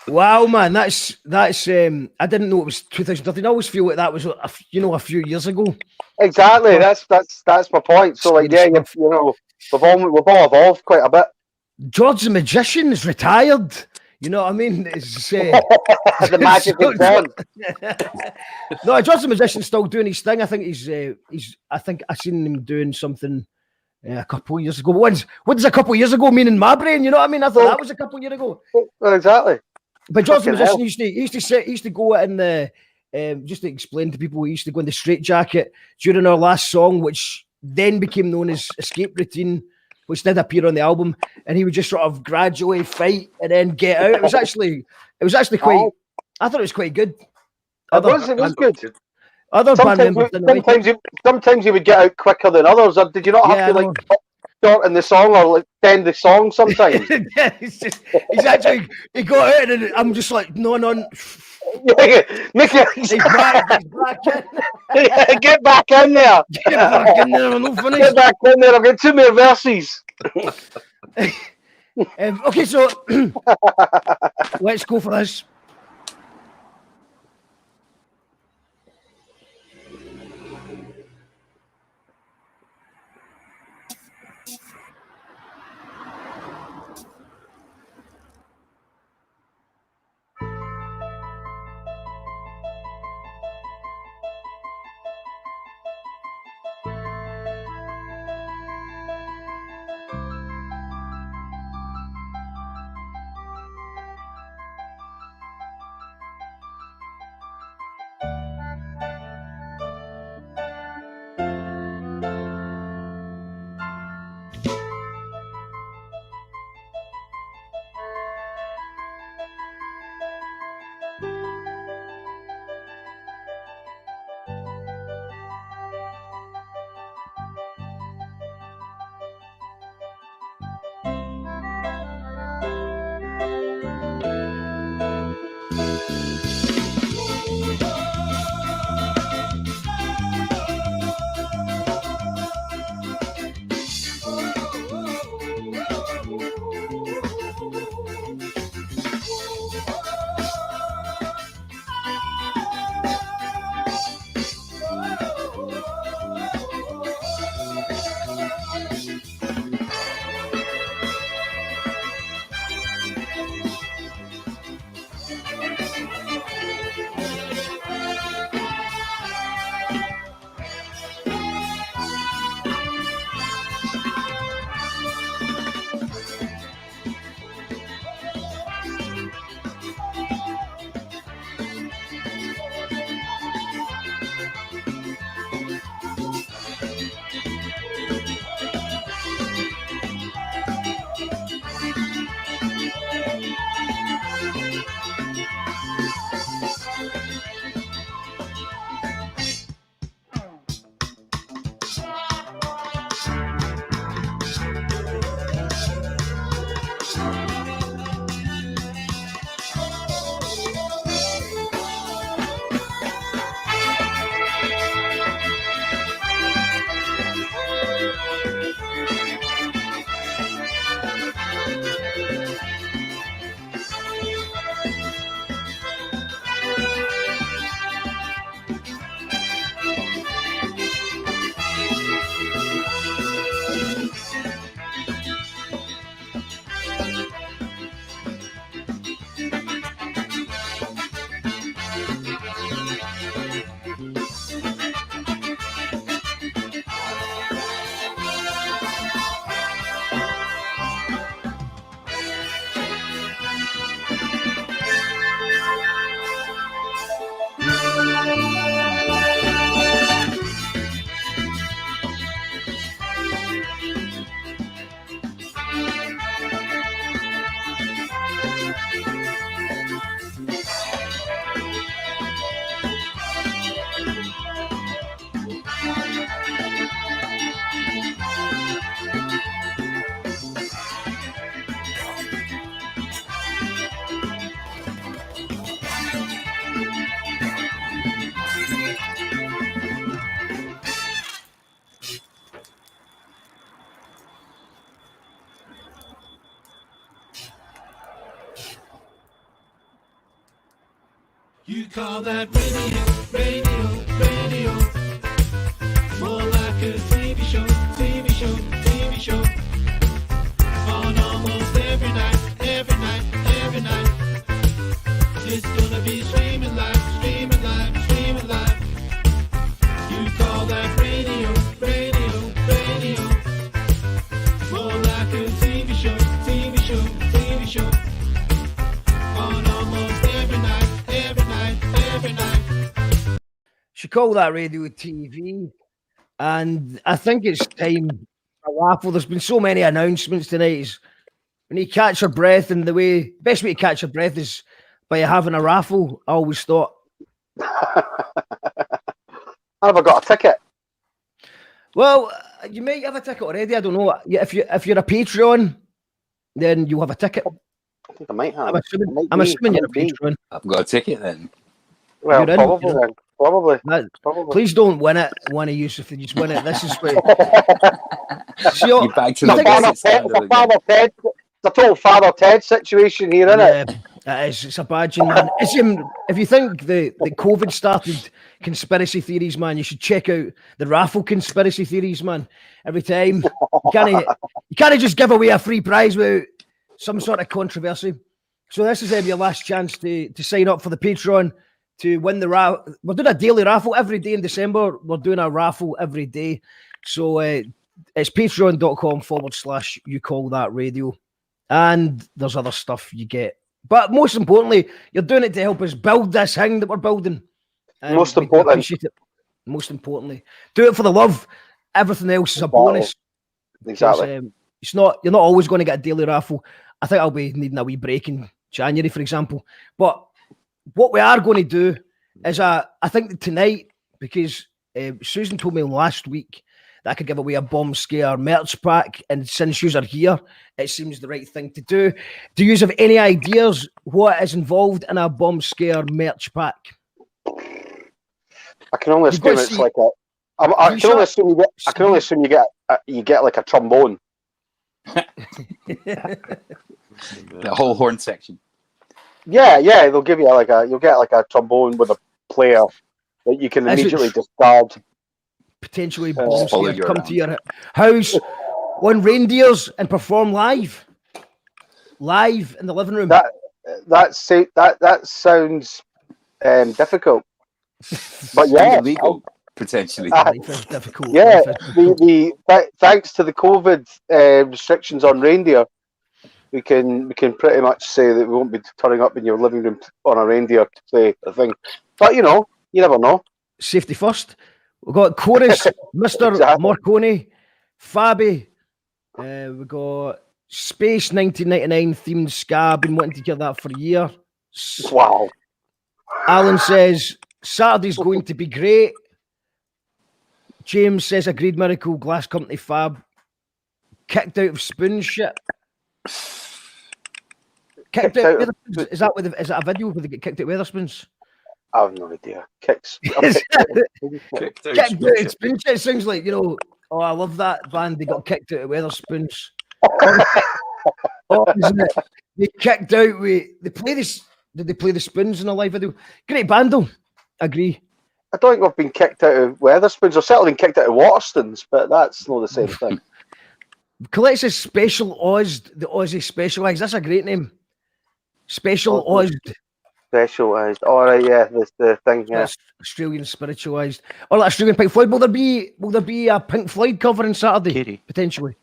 Wow, man, that's. I didn't know it was 2013. I always feel like that was a few years ago. Exactly. That's my point. So like, yeah, you know, we've all evolved quite a bit. George the Magician is retired. You know what I mean? It's, the magic is gone. No, George the Magician's still doing his thing. I think he's. I think I seen him doing something a couple of years ago. What does a couple of years ago mean in my brain? You know what I mean? I thought that was a couple of years ago. Well, exactly. But George the Fucking hell. Magician he used to go in the just to explain to people, he used to go in the straitjacket during our last song, which then became known as Escape Routine, which did appear on the album, and he would just sort of gradually fight and then get out. It was actually quite. I thought it was quite good. It was good. Other band members didn't like it. Sometimes you would get out quicker than others. Or did you not have to like shorten the song or like bend the song sometimes? He got out and I'm just like, no. Make it. He's back in. Yeah, get back in there. Get back in there. I'm not finished. Get back in there. I've got 2 more verses. Okay, so let's go for this. You call that radio, more like a TV show, TV show, TV show. On almost every night, every night, every night. It's gonna be streaming live, streaming live, streaming live. You call that radio, more like a TV show, TV show, TV show. On almost every night, every night, every night. She called that radio TV, and I think it's time for a raffle. There's been so many announcements tonight. Is when you catch your breath, and the best way to catch your breath is by having a raffle. I always thought. Have I got a ticket? Well, you might have a ticket already. I don't know. If you're a Patreon, then you have a ticket. I think I might have. I'm assuming you're a Patreon. I've got a ticket then. Well, You're in, probably you know. then. Probably. Please don't win it, one of you. If you just win it, this is where. You're back to the basic standard again. It's a total Father Ted situation here, isn't it? It is. It's a badging, man. If you think the COVID started conspiracy theories, man, you should check out the raffle conspiracy theories, man. Every time you can't just give away a free prize without some sort of controversy. So this is your last chance to sign up for the Patreon to win the raffle. We're doing a daily raffle every day in December. We're doing a raffle every day. So it's patreon.com/you call that radio. And there's other stuff you get. But most importantly, you're doing it to help us build this thing that we're building. And Most we important. appreciate it. Most importantly. Do it for the love. Everything else is a bonus. Exactly. Because, you're not always going to get a daily raffle. I think I'll be needing a wee break in January, for example. But what we are going to do is, I think tonight, because Susan told me last week that I could give away a Bombskare merch pack, and since you are here, it seems the right thing to do. Do you have any ideas what is involved in a Bombskare merch pack? I can only assume it's like a. I can only assume you get like a trombone. The whole horn section. Yeah, they'll give you you'll get like a trombone with a player that you can immediately discard. Potentially Bombskare come to your house, win reindeers and perform live in the living room. That sounds difficult, but yeah, illegal potentially. Difficult. Yeah, thanks to the COVID restrictions on reindeer, we can pretty much say that we won't be turning up in your living room on a reindeer to play a thing. But you never know. Safety first. We've got Chorus, Mr. Marconi, Fabi. We've got Space 1999 themed ska. Been wanting to get that for a year. Wow. Alan says Saturday's going to be great. James says agreed. Miracle Glass Company Fab. Kicked out of spoon shit. Kicked out of Weatherspoons? Is that a video where they get kicked out of Weatherspoons? I have no idea. Kicked out spoon shit. Sounds like, oh, I love that band. They got kicked out of Weatherspoons. Isn't it? They kicked out with. Did they play the Spoons in a live video? Great band though. Agree. I don't think we've been kicked out of Weatherspoons. I've certainly been kicked out of Waterstones, but that's not the same thing. Colette says Special Ozd, the Aussie Specialised. That's a great name. Special Ozd. Specialised. All right, yeah, the thing. Yeah. That's Australian Spiritualised. Or like Australian Pink Floyd. Will there be a Pink Floyd cover on Saturday? Potentially.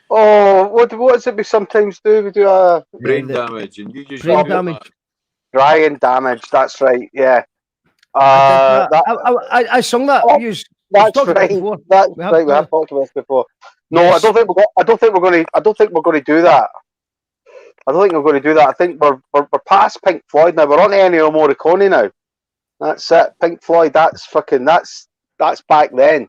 Oh, what does it we sometimes do? We do a brain damage, and you just brain damage. Brain damage. That's right. Yeah. I sung that. That's right. That's right. We have talked about this before. No, yes. I don't think we're going to do that. I don't think we're going to do that. I think we're past Pink Floyd now. We're on Ennio Morricone now. That's it. Pink Floyd. That's back then.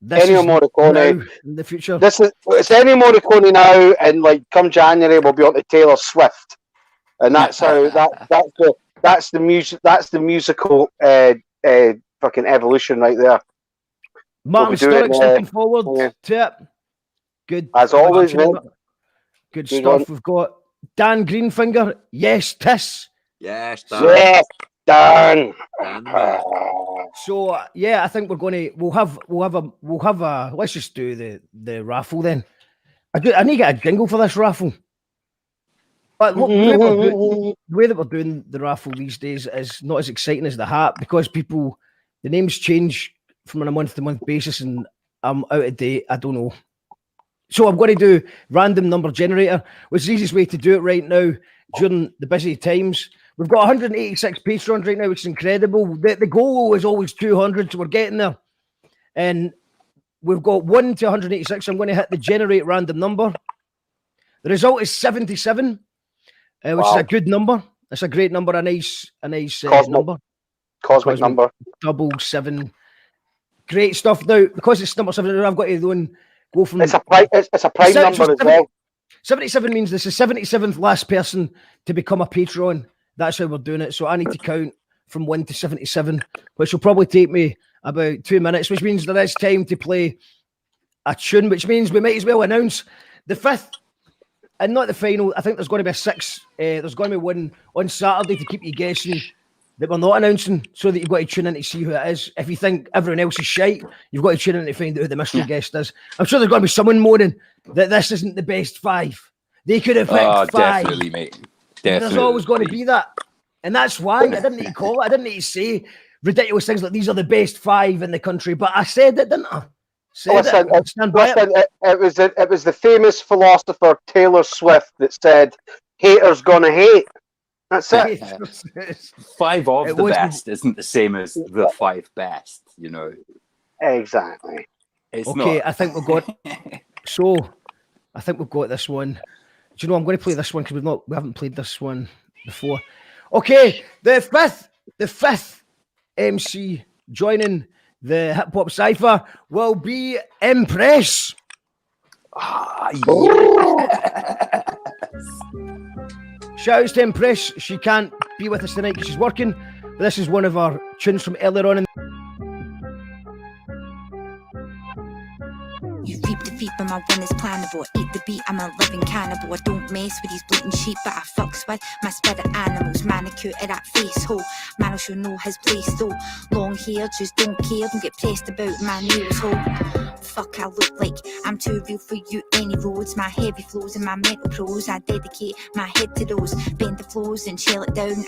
Ennio Morricone in the future. It's Ennio Morricone now, and like come January we'll be on to Taylor Swift, and that's how that's the musical fucking evolution right there. Martin Sturrock's looking forward to it. Good as always, man. Good stuff. We've got Dan Greenfinger. Yes, Tiss. Yes, Dan. Yes. Dan. So yeah, I think we'll have a. Let's just do the raffle then. I need to get a jingle for this raffle. But look, the way that we're doing the raffle these days is not as exciting as the hat because the names change from on a month-to-month basis, and I'm out of date. I don't know. So I'm going to do random number generator, which is the easiest way to do it right now during the busy times. We've got 186 patrons right now, which is incredible. The goal is always 200, so we're getting there. And we've got 1 to 186. I'm going to hit the generate random number. The result is 77, which is a good number. It's a great number, a nice number. Cosmic number. 777. Great stuff. Now, because it's number 7, I've got to go from... It's a prime number as well. 77 means this is 77th last person to become a patron. That's how we're doing it. So I need to count from 1 to 77, which will probably take me about 2 minutes, which means there is time to play a tune, which means we might as well announce the 5th and not the final. I think there's going to be a 6th. There's going to be one on Saturday to keep you guessing that we're not announcing, so that you've got to tune in to see who it is. If you think everyone else is shite, you've got to tune in to find out who the mystery guest is. I'm sure there's going to be someone moaning that this isn't the best 5. They could have picked 5. Definitely, mate. Definitely. There's always going to be that. And that's why I didn't need to call it. I didn't need to say ridiculous things like these are the best 5 in the country. But I said it, didn't I? It was the famous philosopher Taylor Swift that said, haters gonna hate. That's it. 5 of the best isn't the same as the 5 best, you know. Exactly. It's okay, not. I think we've got... So, I think we've got this one. Do you know, I'm going to play this one because we haven't played this one before. Okay, the fifth MC joining the hip hop cipher will be Impress. Shout out to Impress. She can't be with us tonight because she's working, but this is one of our tunes from earlier on. You reap defeat, but my run is plannable. Eat the beat, I'm a living cannibal. I don't mess with these bleating sheep, but I fucks with my spirit animals. Manicure at that face hole. Man shall know his place though. Long hair, just don't care. Don't get pressed about my nails hole. Fuck, I look like I'm too real for you. Any roads, my heavy flows and my mental prose. I dedicate my head to those. Bend the flows and chill it down.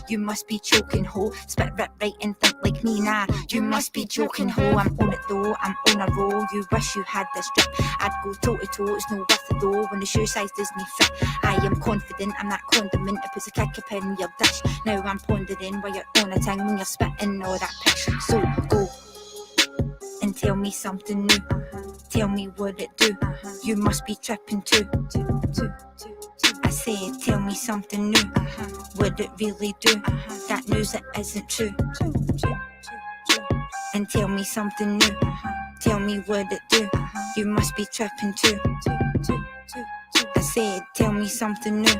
You must be choking ho. Spit rip right and think like me. Nah, you must be joking ho. I'm on it though, I'm on a roll. You wish you had this drip. I'd go toe to toe, it's no worth it though. When the shoe size doesn't fit, I am confident. I'm that condiment. It puts a kick up in your dish. Now I'm pondering while you're on a tongue when you're spitting all that pish. So go and tell me something new. Tell me what it do. You must be tripping too. I said, tell me something new. What it really do? That news that isn't true. And tell me something new. Tell me what it do. You must be tripping too. I said, tell me something new.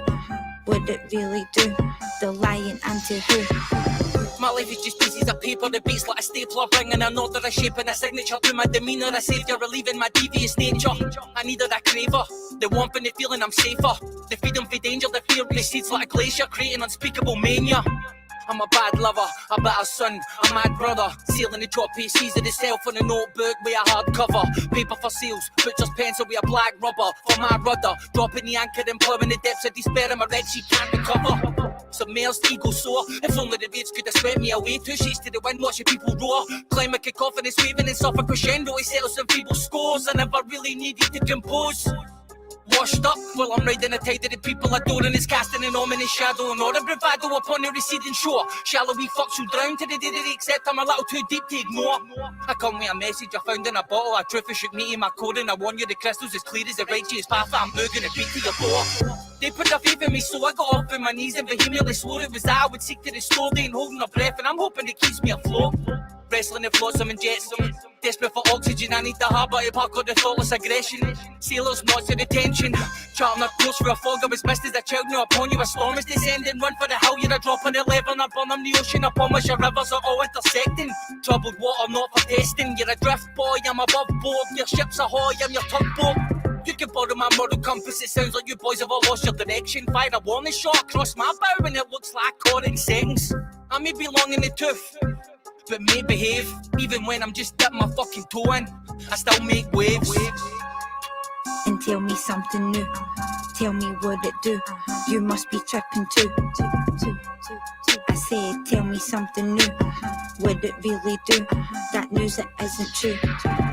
What it really do? The lying and to who? My life is just pieces of paper, the beats like a stapler, bringing an order, a shape and a signature to my demeanour, a saviour, relieving my devious nature. I needed a craver, the warmth and the feeling I'm safer, the freedom for danger, the fear recedes like a glacier, creating unspeakable mania. I'm a bad lover, a better son, a mad brother, sealing the top pieces of the self on a notebook with a hard cover, paper for seals, butcher's pencil with a black rubber for my rudder, dropping the anchor and plowing the depths of despair in my red sheet can't recover. Submersed ego sore, if only the waves could have swept me away. 2 sheets to the wind, watching people roar. Climate cacophonous waving and suffer crescendo. He settles some feeble scores. I never really needed to compose. Washed up while I'm riding the tide of the people adoring is casting an ominous shadow. Not a bravado upon the receding shore. Shallow wee fucks who drown to the day they accept I'm a little too deep to ignore. I come with a message I found in a bottle. A truth shook me in my core and I warn you the crystal's as clear as the righteous path I'm moving and beat to your door. They put their faith in me so I got off on my knees and vehemently swore it was that I would seek to restore. They ain't holding a breath and I'm hoping it keeps me afloat. Wrestling the flotsam and jetsam, desperate for oxygen, I need the harbour to park all the thoughtless aggression. Sailors knots of detention, charting up course for a fog I was missed as a child. Now upon you a storm is descending. Run for the hill, you're a drop on 11. I burn them the ocean upon which your rivers are all intersecting. Troubled water not for testing. You're a drift boy, I'm above board. Your ship's ahoy, I'm your tugboat. You can borrow my moral compass, it sounds like you boys have all lost your direction. Fire a warning shot across my bow and it looks like Corin seconds. I may be long in the tooth, but may behave. Even when I'm just dipping my fucking toe in, I still make waves. And tell me something new. Tell me what it do. You must be tripping too. I said, tell me something new. What it really do? That news that isn't true.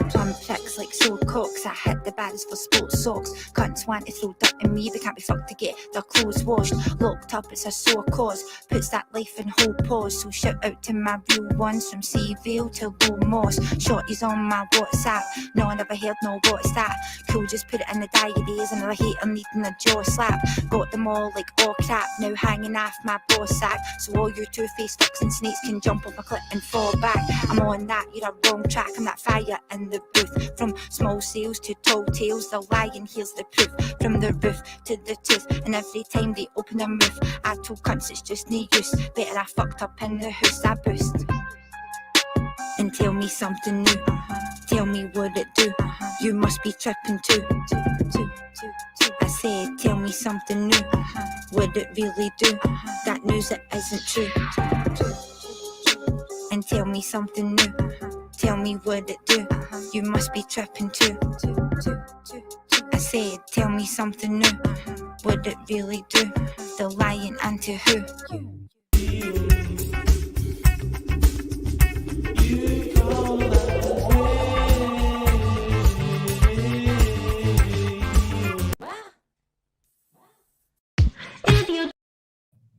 Plum flicks like sore cocks. I hit the baddest for sports socks. Cunts want to throw dirt in me. They can't be fucked to get their clothes washed. Locked up, it's a sore cause. Puts that life in whole pause. So shout out to my real ones from Seaville to Low Moss. Shorty's on my WhatsApp. No, I never heard no what's that. Cool, just put it in the diaries. Another hater needing a jaw slap. Got them all like all crap. Now hanging off my ball sack. So all your two-faced ducks and snakes can jump off my clip and fall back. I'm on that, you're a wrong track. I'm that fire in the booth. From small sales to tall tales, the lion here's the proof. From the roof to the tooth, and every time they open their mouth, I told cunts it's just no use. Better I fucked up in the house, I boost. And tell me something new. Tell me what it do. You must be tripping too. I said, tell me something new. What it really do? That news that isn't true. And tell me something new. Tell me what it do. You must be tripping too. I said, tell me something new. What it really do? The lying and to who?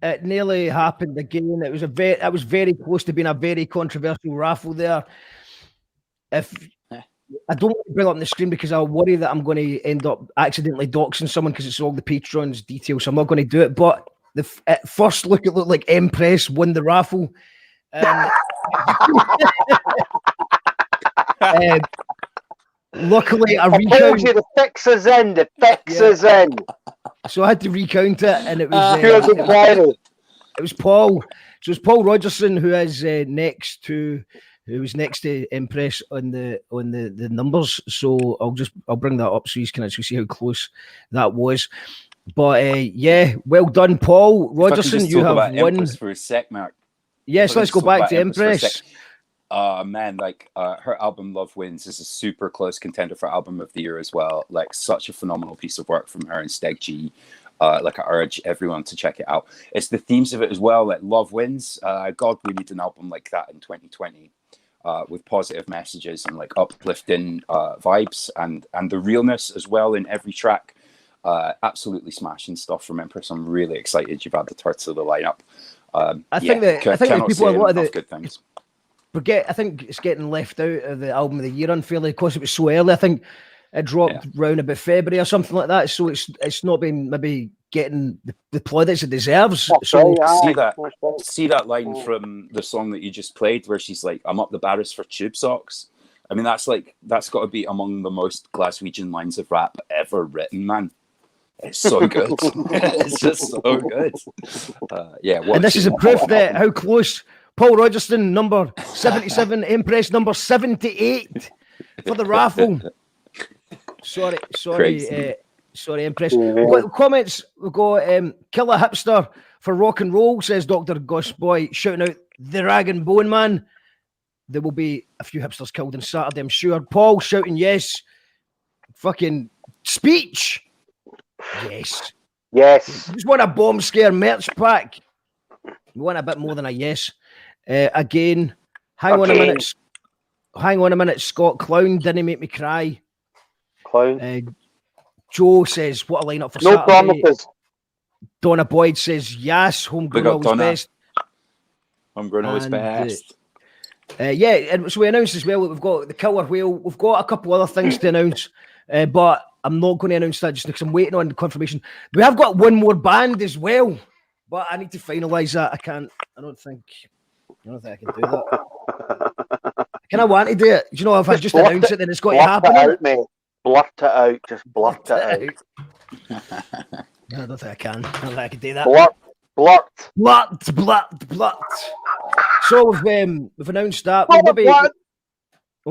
It nearly happened again. It was very close to being a very controversial raffle there. If I don't want to bring it up on the screen because I'll worry that I'm going to end up accidentally doxing someone because it's all the patrons' details, so I'm not going to do it. But at first look, it looked like Empress won the raffle. Luckily, I told you the fix is in. The fix is in. So I had to recount it, and it was it was Paul. So it's Paul Rogerson who is next to Empress on the numbers. So I'll bring that up so you can actually see how close that was. But yeah, well done, Paul Rogerson. You have won Empress for a sec, Mark. Yes, let's go back to Empress. Man, like her album Love Wins is a super close contender for album of the year as well. Like such a phenomenal piece of work from her and Steg G. Like I urge everyone to check it out. It's the themes of it as well. Like Love Wins. God, we need an album like that in 2020 with positive messages and like uplifting vibes and the realness as well in every track. Absolutely smashing stuff from Empress. I'm really excited you've added her to the lineup. I think that people a lot of the good things. I think it's getting left out of the album of the year unfairly because it was so early. I think it dropped round about February or something like that. So it's not been maybe getting the plaudits it deserves. So see that line from the song that you just played where she's like, "I'm up the barris for tube socks." I mean, that's got to be among the most Glaswegian lines of rap ever written, man. It's so good. It's just so good. And this is a proof that how close. Paul Rogerson, number 77, Empress, number 78 for the raffle. Sorry, Empress. We've got comments. We've got Killer Hipster for rock and roll, says Dr. Gosh Boy, shouting out the Rag and Bone Man. There will be a few hipsters killed on Saturday, I'm sure. Paul shouting yes. Fucking speech. Yes. Yes. Just want a Bombskare merch pack. We want a bit more than a yes. Again, hang on a minute, Scott. Clown didn't make me cry. Clown. Joe says, what a lineup for no Saturday. Promises. Donna Boyd says, yes, homegrown always best. Homegrown always best. And so we announced as well that we've got the Killer Whale. We've got a couple other things to announce, but I'm not going to announce that just because I'm waiting on the confirmation. We have got one more band as well, but I need to finalise that. I don't think I can do that. Can I want to do it? Do you know, if I just announce it, then it's got to happen. Out, mate. Blurt it out. Just blurt it out. I don't think I can. I don't think I can do that. Blurt. So we've announced that. We'll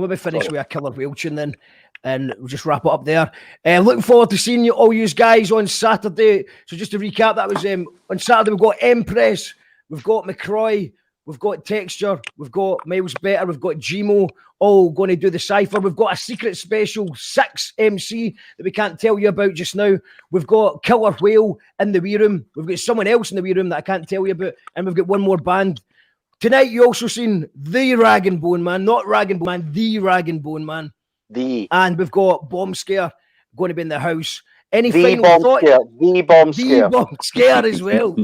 maybe finish with a Killer Whale tune then. and we'll just wrap it up there. Looking forward to seeing you all you guys on Saturday. So just to recap, that was on Saturday we've got Empress, we've got McCroy, we've got Texture, we've got Miles Better, we've got Gmo, all going to do the cypher. We've got a secret special 6 MC that we can't tell you about just now. We've got Killer Whale in the wee room. We've got someone else in the wee room that I can't tell you about, and we've got one more band. Tonight you also seen the Rag and Bone Man, not Rag and Bone Man, the Rag and Bone Man. And we've got Bombskare going to be in the house. Any final thoughts? The Bombskare. The Bombskare as well.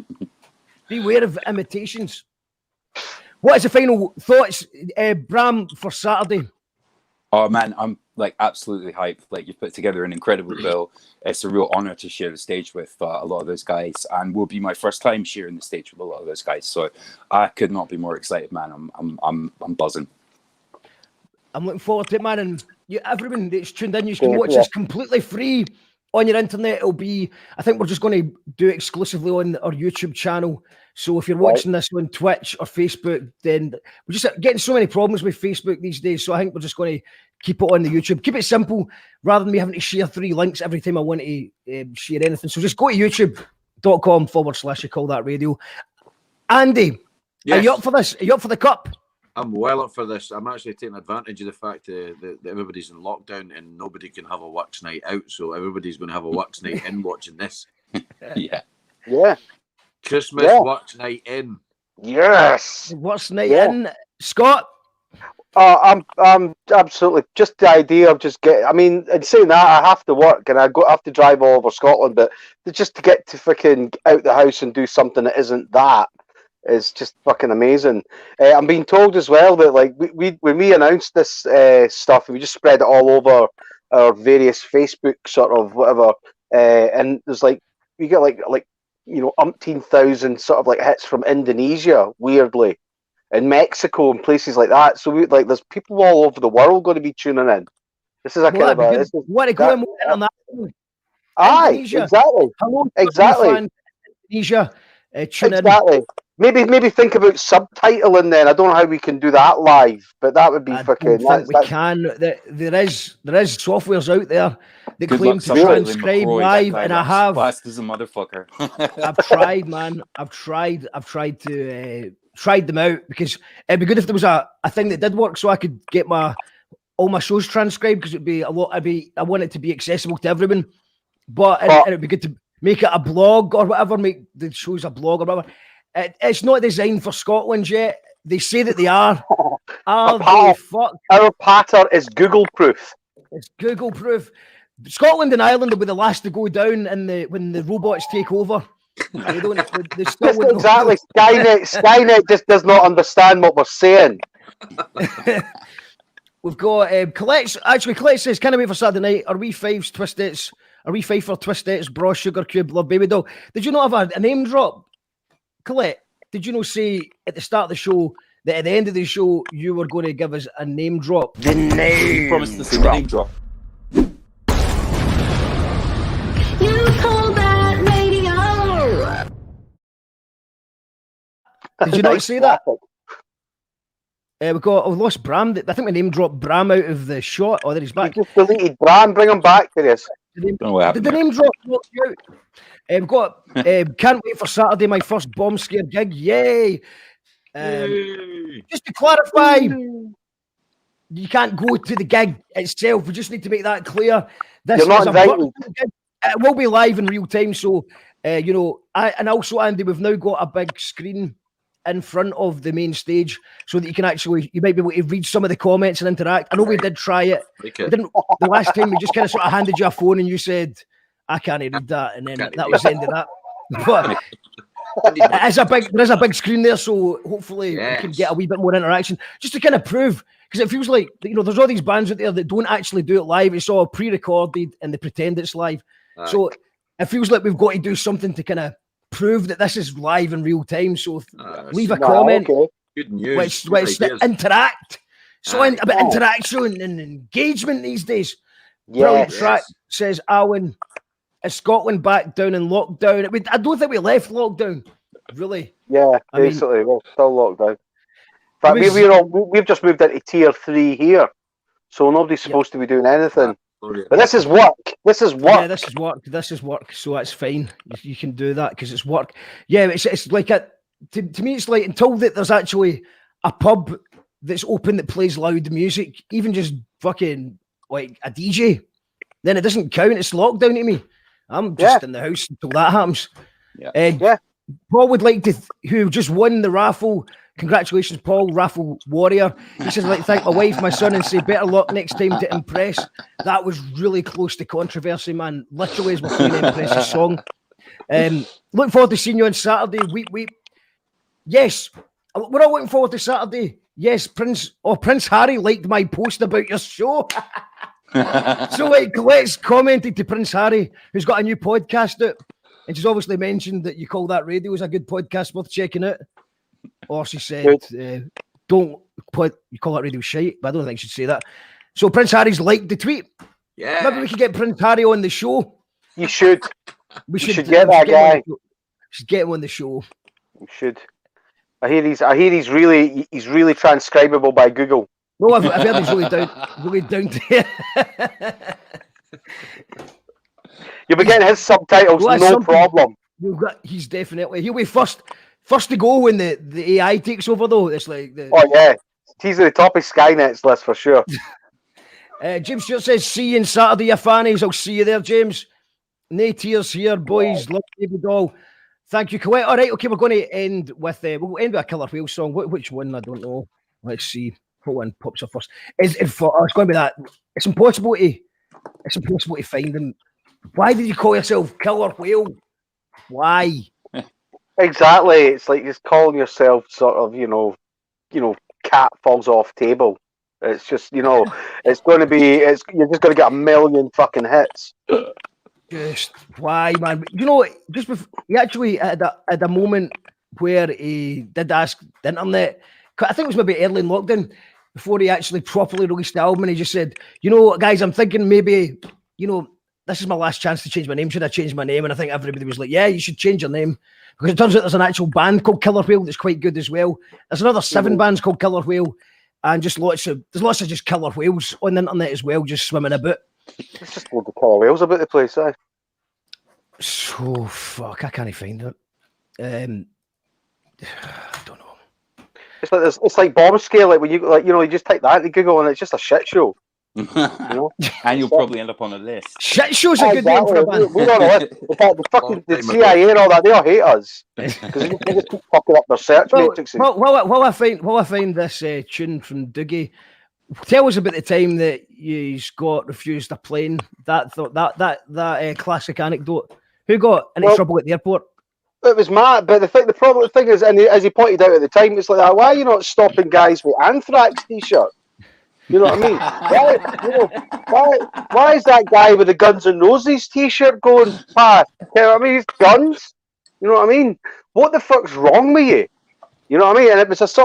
Beware of imitations. What is the final thoughts, Bram, for Saturday? Oh man, I'm like absolutely hyped. Like you've put together an incredible bill. It's a real honor to share the stage with a lot of those guys, and will be my first time sharing the stage with a lot of those guys. So I could not be more excited, man. I'm buzzing. I'm looking forward to it, man. And everyone that's tuned in, you can watch this completely free on your internet. It'll be, I think we're just going to do it exclusively on our YouTube channel. So if you're watching this on Twitch or Facebook, then we're just getting so many problems with Facebook these days. So I think we're just going to keep it on the YouTube. Keep it simple rather than me having to share 3 links every time I want to share anything. So just go to youtube.com/You Call That Radio. Andy, are you up for this? Are you up for the cup? I'm well up for this. I'm actually taking advantage of the fact that everybody's in lockdown and nobody can have a wax night out. So everybody's going to have a wax night in watching this. Yeah. Christmas wax night in. Yes. Wax night in. Scott? I'm absolutely just the idea of just get. I mean, in saying that, I have to work and I have to drive all over Scotland, but just to get to fucking out the house and do something that isn't that is just fucking amazing. I'm being told as well that like we when we announced this stuff, we just spread it all over our various Facebook sort of whatever, and there's like we get like umpteen thousand sort of like hits from Indonesia, weirdly, and Mexico and places like that. So we there's people all over the world going to be tuning in. This is a kind of a what a going on that. Aye, exactly. Hello, exactly. Indonesia, tune exactly. in. Maybe think about subtitling then. I don't know how we can do that live, but that would be fucking. We can. There is softwares out there that claim to transcribe live, and I have. Fast as a motherfucker. I've tried, man. I've tried to tried them out because it'd be good if there was a thing that did work, so I could get all my shows transcribed because it'd be a lot. I want it to be accessible to everyone, but it'd be good to make it a blog or whatever. Make the shows a blog or whatever. It's not designed for Scotland yet. They say that they are. Fuck? Our patter is Google proof. It's Google proof. Scotland and Ireland will be the last to go down when the robots take over. They don't. They still exactly. Skynet just does not understand what we're saying. We've got Colette. Actually, Colette says, "Can I wait for Saturday night? Are we fives, twistettes? Are we five for twistettes, bra, sugar cube, love, baby doll?" Did you not have a name drop? Colette, did you not say at the start of the show that at the end of the show you were going to give us a name drop? The name. Promise to say the name drop. You Call That Radio. Did you not say that? We've lost Bram. I think we name dropped Bram out of the shot. Oh, there he's back. We just deleted Bram. Bring him back. There he is. Did the name drop knock you out? We've got can't wait for Saturday, my first Bombskare gig. Yay! Just to clarify, you can't go to the gig itself. We just need to make that clear. This is a virtual gig. It will be live in real time. So, and also, Andy, we've now got a big screen in front of the main stage so that you might be able to read some of the comments and interact. I know we did try it. The last time we just kind of sort of handed you a phone and you said, I can't read that, and then that was the end of that. But there is a big screen there, so hopefully we can get a wee bit more interaction just to kind of prove, because it feels like there's all these bands out there that don't actually do it live. It's all pre-recorded and they pretend it's live. So it feels like we've got to do something to kind of prove that this is live in real time. So leave a comment. Good news. Which interact. So a bit interaction and engagement these days. Brilliant track, says Alan. Is Scotland back down in lockdown? I don't think we left lockdown, really. Yeah, basically, we're still locked down. In fact, we've just moved into tier 3 here, so nobody's supposed to be doing anything. But this is work. This is work. Yeah, this is work. This is work. So that's fine. You can do that because it's work. Yeah, it's like to me, it's like until there's actually a pub that's open that plays loud music, even just fucking like a DJ, then it doesn't count. It's lockdown to me. I'm just in the house until that happens. Yeah. Paul would like to, who just won the raffle. Congratulations, Paul, raffle warrior. He says, I'd like to thank my wife, my son, and say better luck next time to Impress. That was really close to controversy, man. Literally, as we're playing Impress's song. Look forward to seeing you on Saturday. Yes, we're all looking forward to Saturday. Yes, Prince Harry liked my post about your show. So, let's commented to Prince Harry, who's got a new podcast out. And she's obviously mentioned that You Call That Radio is a good podcast worth checking out. Or she said, don't put You Call That Radio shite, but I don't think she'd say that. So Prince Harry's liked the tweet. Yeah. Maybe we could get Prince Harry on the show. You should. We should get that guy. Should get him on the show. We should. I hear he's really transcribable by Google. No, I've heard he's really down to You'll be getting his subtitles, no problem. He's definitely he'll be first to go when the AI takes over though. It's like oh yeah, he's at the top of Skynet's list for sure. James Stewart says, "See you on Saturday, you fannies. I'll see you there, James." No tears here, boys. Love baby doll. Thank you, Colette. All right, okay, we're going to end with we'll end with a Killer Whale song. Which one? I don't know. Let's see. What one pops up first? It's going to be that. It's impossible to find them. Why did you call yourself Killer Whale? Why? Exactly. It's like just calling yourself sort of, cat falls off table. It's just, it's going to be. You're just going to get a million fucking hits. Just why, man? Just before, he actually at a moment where he did ask the internet. I think it was maybe early in lockdown before he actually properly released the album, and he just said, guys, I'm thinking maybe, this is my last chance to change my name. Should I change my name? And I think everybody was like, yeah, you should change your name. Because it turns out there's an actual band called Killer Whale that's quite good as well. There's another 7 bands called Killer Whale, and there's lots of just killer whales on the internet as well, just swimming about. There's just loads of killer whales about the place, eh? So fuck, I can't find it. I don't know. It's like Bombskare, like when you just type that into Google and it's just a shit show. And you'll probably end up on a list. Shit show's a good name for a band. We're on a list. In fact, the CIA and all that, they all hate us because they just keep fucking up their search matrices. While I find this tune from Doogie, tell us about the time that you got refused a plane. That classic anecdote. Who got into trouble at the airport? It was Matt, but the thing is, and as he pointed out at the time, it's like, why are you not stopping guys with Anthrax t-shirts? You know what I mean? Why is that guy with the Guns N' Roses t-shirt going past? You know what I mean? He's guns. You know what I mean? What the fuck's wrong with you? You know what I mean? And it was it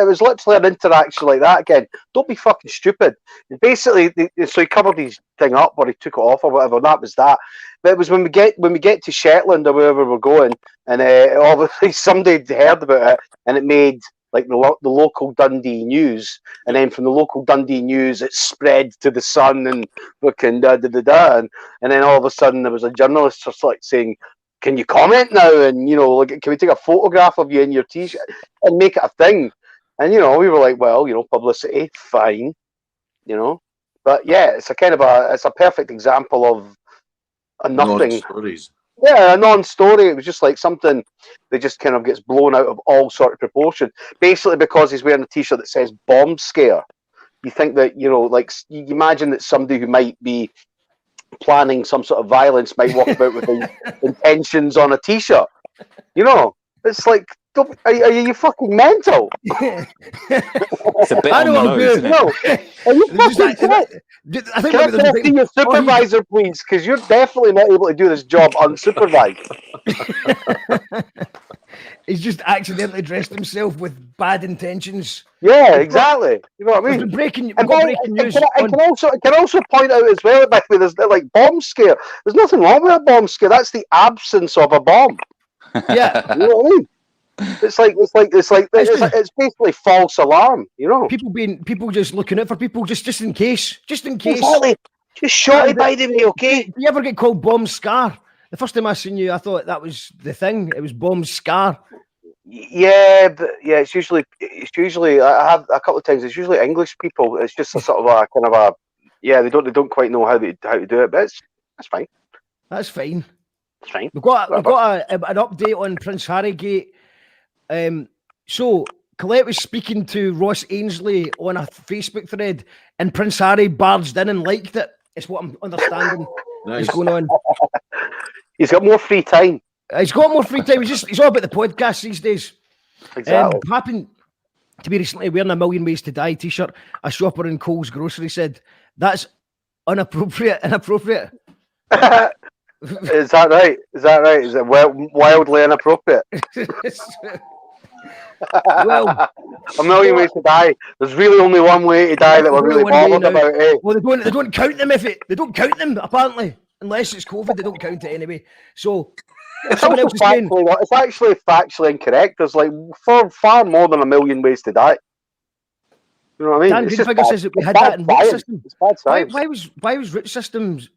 was literally an interaction like that again. Don't be fucking stupid. And basically, so he covered his thing up, or he took it off, or whatever. And that was that. But it was when we get to Shetland or wherever we're going, and obviously somebody heard about it, and it made like the local Dundee news, and then from the local Dundee news, it spread to the Sun and fucking and then all of a sudden there was a journalist just like saying, can you comment now? And, can we take a photograph of you in your t-shirt and make it a thing? And, we were like, well, publicity, fine, But yeah, it's a perfect example of a nothing. Non-stories. Yeah, a non-story. It was just like something that just kind of gets blown out of all sort of proportion. Basically because he's wearing a t-shirt that says Bombskare. You think that, you imagine that somebody who might be planning some sort of violence might walk about with intentions on a t-shirt. It's like, are you fucking mental? It's a bit on the nose, isn't it? No, are you fucking Can I see your supervisor, please? Because you're definitely not able to do this job unsupervised. He's just accidentally dressed himself with bad intentions. Yeah, exactly. You know what I mean? Breaking news. I can also point out as well, by the way, there's like Bombskare. There's nothing wrong with a Bombskare. That's the absence of a bomb. Yeah. You know what I mean? It's basically false alarm, you know. People just looking out for people just in case. Exactly. Just shorty, by the way, okay? Do you ever get called Bombskare? The first time I seen you, I thought that was the thing. It was Bombskare. Yeah, but yeah, it's usually I have a couple of times. It's usually English people. It's just a sort of a kind of a they don't quite know how to do it, but that's fine. That's fine. It's fine. We've got an update on Prince Harry Gate. So Colette was speaking to Ross Ainsley on a Facebook thread, and Prince Harry barged in and liked it. It's what I'm understanding is going on. He's got more free time. He's got more free time. He's all about the podcast these days. Exactly. Happened to be recently wearing a Million Ways to Die t-shirt. A shopper in Coles Grocery said, "That's inappropriate." Is that right? Is it wildly inappropriate? Well, A Million Ways to Die. There's really only one way to die that we're really bothered about. Well, they don't count them they don't count them apparently, unless it's COVID. They don't count it anyway. So It's actually factually incorrect. There's like far more than 1 million ways to die. You know what I mean? Dan Greenfigure says that we had that in root system. It's bad science. Why was root systems?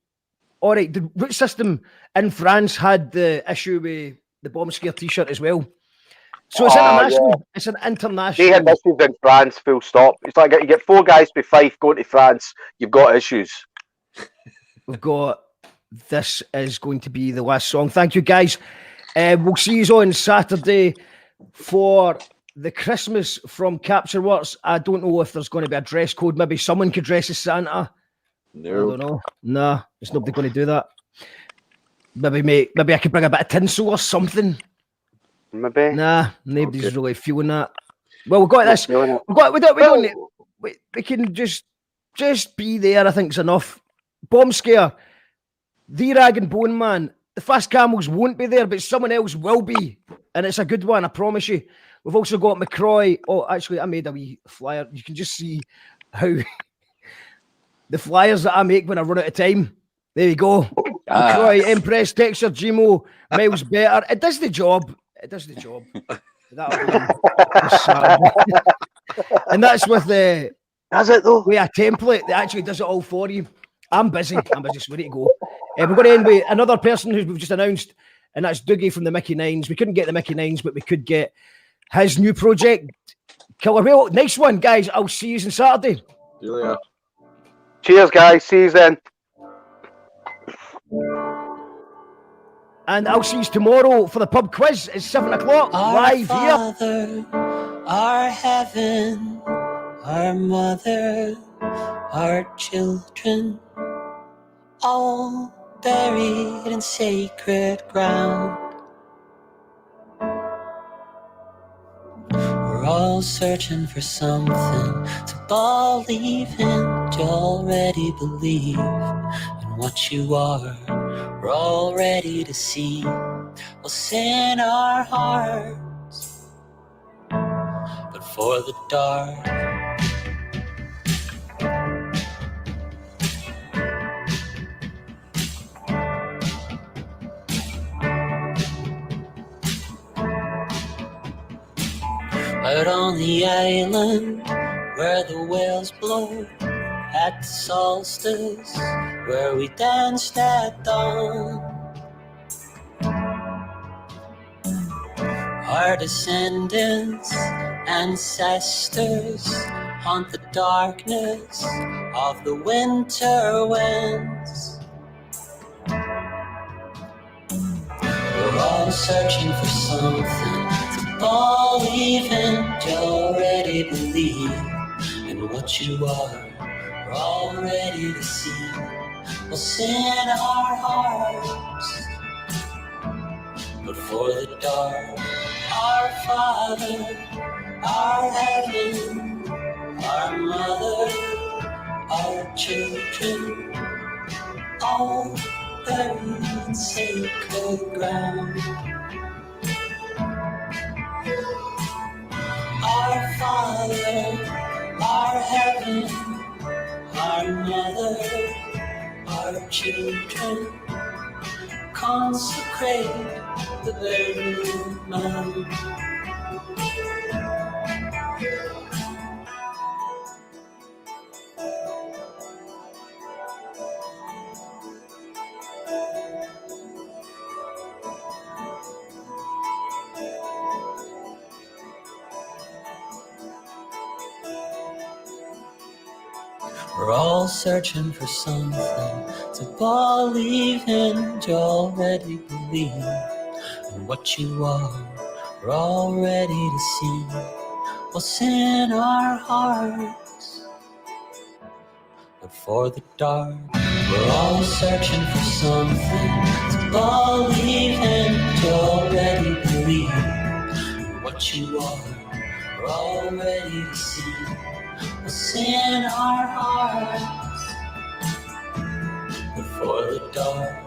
All right, the root system in France had the issue with the Bombskare t-shirt as well. So it's international. Yeah. It's an international. They had issues in France. Full stop. It's like you get 4 guys by 5 going to France. You've got issues. We've got. This is going to be the last song. Thank you, guys. We'll see you on Saturday for the Christmas from Capture Words. I don't know if there's going to be a dress code. Maybe someone could dress as Santa. No. I don't know. Nah, there's nobody going to do that. Maybe I could bring a bit of tinsel or something. Maybe. Nah, nobody's really feeling that. Well, we've got this. We can just be there. I think it's enough. Bombskare. The Rag and Bone Man, the Fast Camels won't be there, but someone else will be. And it's a good one, I promise you. We've also got McCroy. Oh, actually, I made a wee flyer. You can just see how the flyers that I make when I run out of time. There you go. McCroy, Empress, Texture, Gmo, Miles Better. It does the job. That'll be and that's with the... Does it, though? With a template that actually does it all for you. I'm busy, so ready to go. We're going to end with another person who we've just announced, and that's Doogie from the Mickey Nines. We couldn't get the Mickey Nines, but we could get his new project, Killer Whale. Nice one, guys. I'll see you on Saturday. Yeah. Cheers, guys. See you then. And I'll see you tomorrow for the pub quiz. It's 7 o'clock live Father, here. Our heaven, our mother, our children, all buried in sacred ground. We're all searching for something to believe in. Do you already believe in what you are? We're all ready to see what's in our hearts. But for the dark, out on the island where the whales blow at the solstice, where we danced at dawn. Our descendants, ancestors, haunt the darkness of the winter winds. We're all searching for something to believe in. Do you already believe in what you are? We're all ready to see what's in our hearts. But for the dark, our Father, our heaven, our mother, our children, all buried in sacred ground. Our Father, our heaven, our mother, our children, consecrate the bedroom man. We're all searching for something to believe in. You already believe in what you are. We're all ready to see what's in our hearts. Before the dark, we're all searching for something to believe in. You already believe in what you are. We're all ready to see what's in our hearts. Before the dark.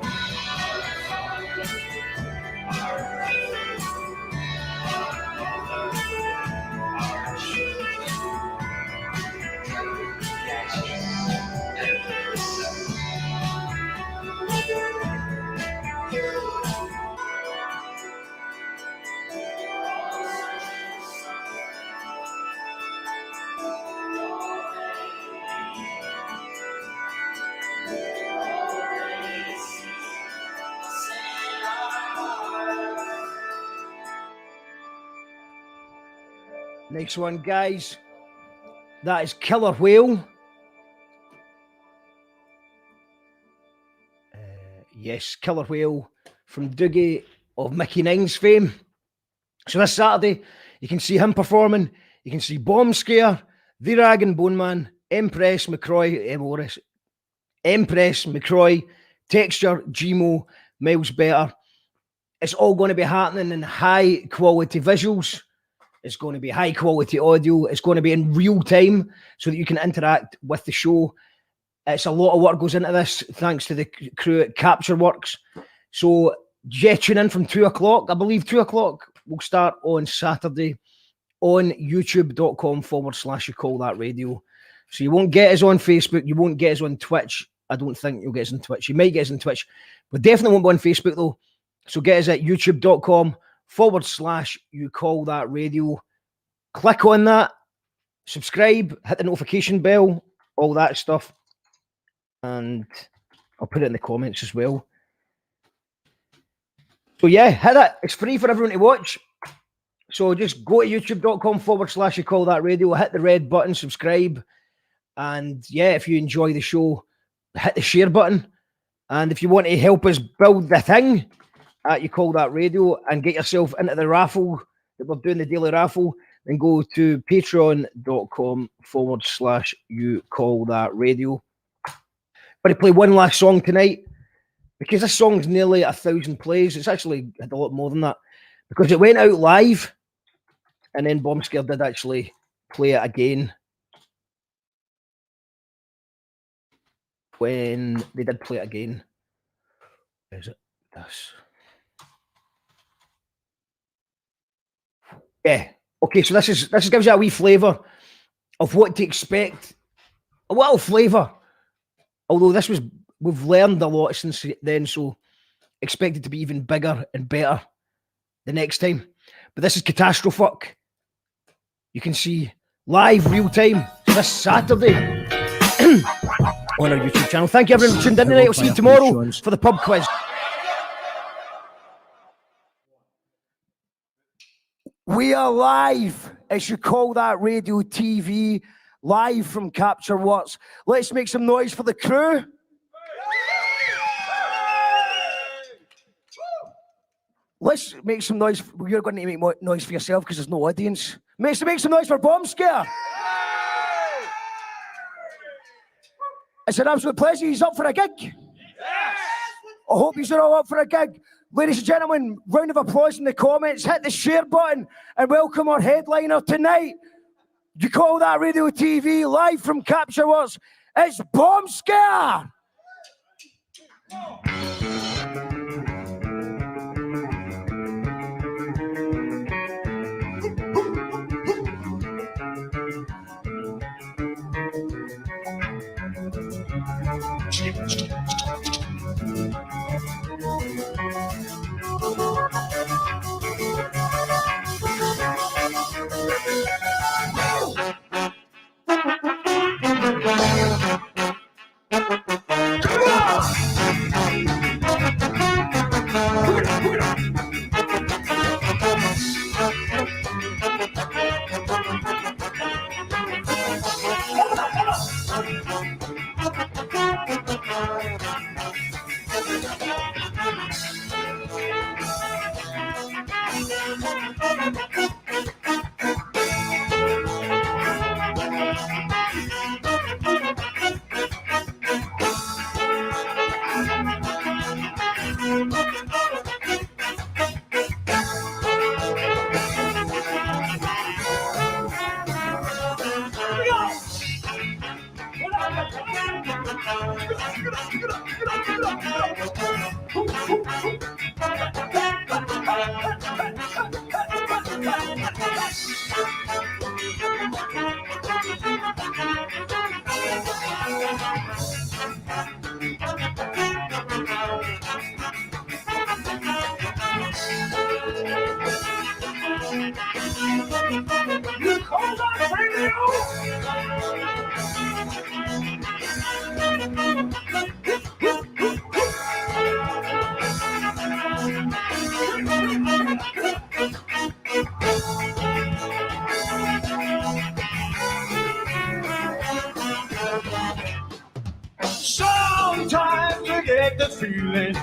Next one, guys. That is Killer Whale. Yes, Killer Whale from Doogie of Mickey Nines fame. So this Saturday, you can see him performing. You can see Bombskare, The Rag and Bone Man, Empress, McCroy, Texture, Gmo, Miles Better. It's all going to be happening in high quality visuals. It's going to be high quality audio. It's going to be in real time so that you can interact with the show. It's a lot of work goes into this, thanks to the crew at Capture Works. So, tune in from 2 o'clock. I believe 2 o'clock will start on Saturday on youtube.com/you call that radio. So, you won't get us on Facebook. You won't get us on Twitch. I don't think you'll get us on Twitch. You might get us on Twitch. We definitely won't be on Facebook, though. So, get us at youtube.com/you call that radio. Click on that. Subscribe. Hit the notification bell. All that stuff. And I'll put it in the comments as well. So yeah, hit it. It's free for everyone to watch. So just go to youtube.com/you call that radio. Hit the red button, subscribe. And yeah, if you enjoy the show, hit the share button. And if you want to help us build the thing at You Call That Radio and get yourself into the raffle that we're doing, the daily raffle, then go to patreon.com/you call that radio. But I play one last song tonight because this song's nearly 1,000 plays. It's actually had a lot more than that because it went out live and then Bombskare did actually play it again when they did play it again. Where is it? This. Yeah. Okay, so this gives you a wee flavour of what to expect. A little flavour. Although we've learned a lot since then, so expect it to be even bigger and better the next time. But this is Catastrophuck. You can see live, real time, this Saturday on our YouTube channel. Thank you everyone for tuning in tonight. I'll see you tomorrow for the pub quiz. We are live, as you call that radio TV, live from Capture Works. Let's make some noise for the crew. Let's make some noise. You're going to make noise for yourself because there's no audience. Make some noise for Bombskare. It's an absolute pleasure. He's up for a gig. Yes. I hope he's all up for a gig. Ladies and gentlemen, round of applause in the comments. Hit the share button and welcome our headliner tonight. You Call That Radio TV, live from Capture Works. It's Bombskare. You call that Sometimes I get the feeling,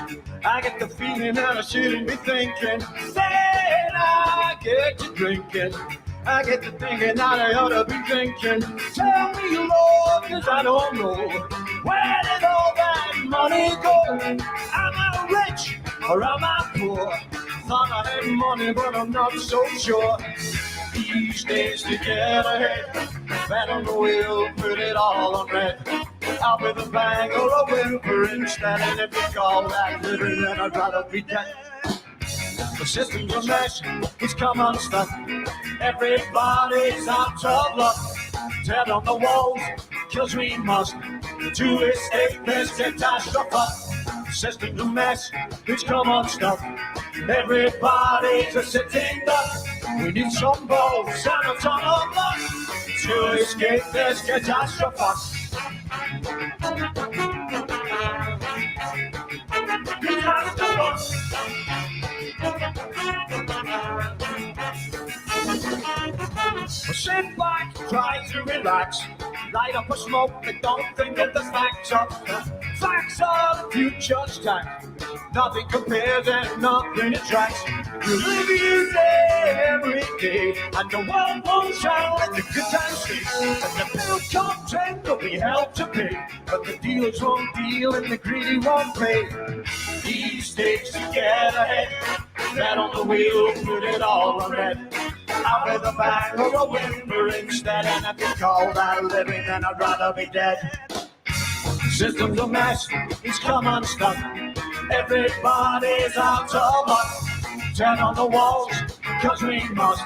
that I shouldn't be thinking. Then I get to drinking, I get to thinking that I ought to be drinking. Tell me, Lord, 'cause I don't know, where did all that money go? Am I rich or am I poor? Thought I had money, but I'm not so sure. These days to get ahead, bet on the wheel, put it all on red. I'll be the bang or a whimper instead, and if you call that living, then I'd rather be dead. The system's a mess, it's come unstuck. Everybody's out of luck. Dead on the walls, 'cause we must, to escape this catastrophe. System's a mess, it's come unstuck. Everybody's a sitting duck. We need some balls and a ton of luck to escape this catastrophe. Sit back, try to relax, light up a smoke, but don't think of the facts of future stack. Nothing compares and nothing attracts. You live you day every day, and the world won't shine let the good times stay. And the bill comes and there'll be hell to pay, but the dealers won't deal and the greedy won't pay. These days to get ahead, bet on the wheel, put it all on red. I'll be the bang or a whimper instead, and if you call that living, then I'd rather be dead. System's a mess, it's come unstuck. Everybody's out of luck. Turn on the walls, 'cause we must,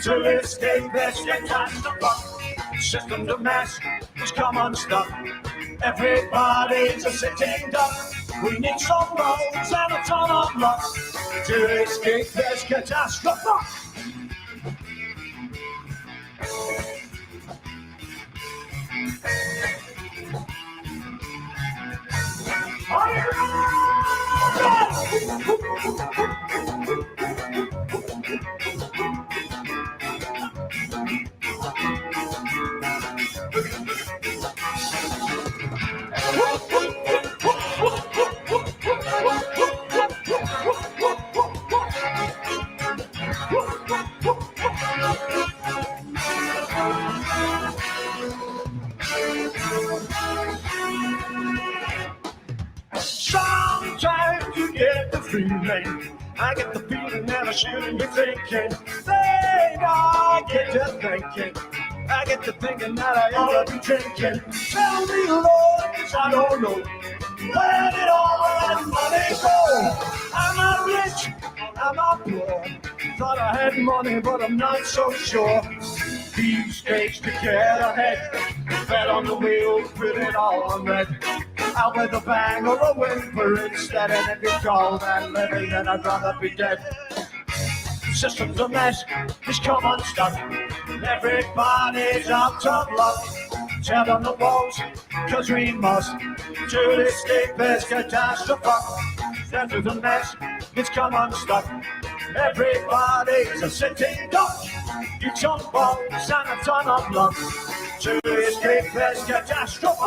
to escape this catastrophe. System's a mess, it's come unstuck. Everybody's a sitting duck. We need some roads and a ton of luck to escape this catastrophe. Sometimes you get the feeling, I get the feeling that I shouldn't be thinking. Then I get to thinking, I get to thinking that I ought to be drinking. Tell me, Lord, 'cause I don't know, where did all that money go? Am I rich? Am I poor? Thought I had money, but I'm not so sure. These days to get ahead, bet on the wheel, put it all on red. Out with a bang or a whimper instead, and if you call that living, then I'd rather be dead. System's a mess, it's come unstuck. Everybody's out of luck. Tear on the walls, 'cause we must, to escape this catastrophe. System's a mess, It's common stuff. Everybody's a sitting duck. You jump off and a ton of luck to escape this catastrophe.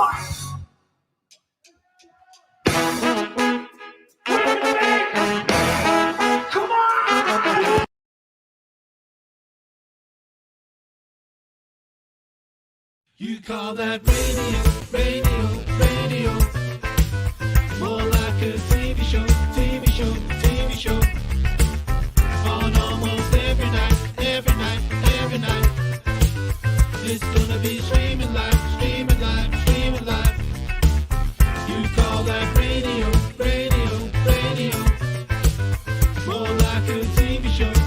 Come on! You call that radio, radio, radio. More like a TV show, TV show, TV show. On almost every night, every night, every night. It's gonna be streaming live, streaming live, streaming live. You call that radio, radio, radio. More like a TV show.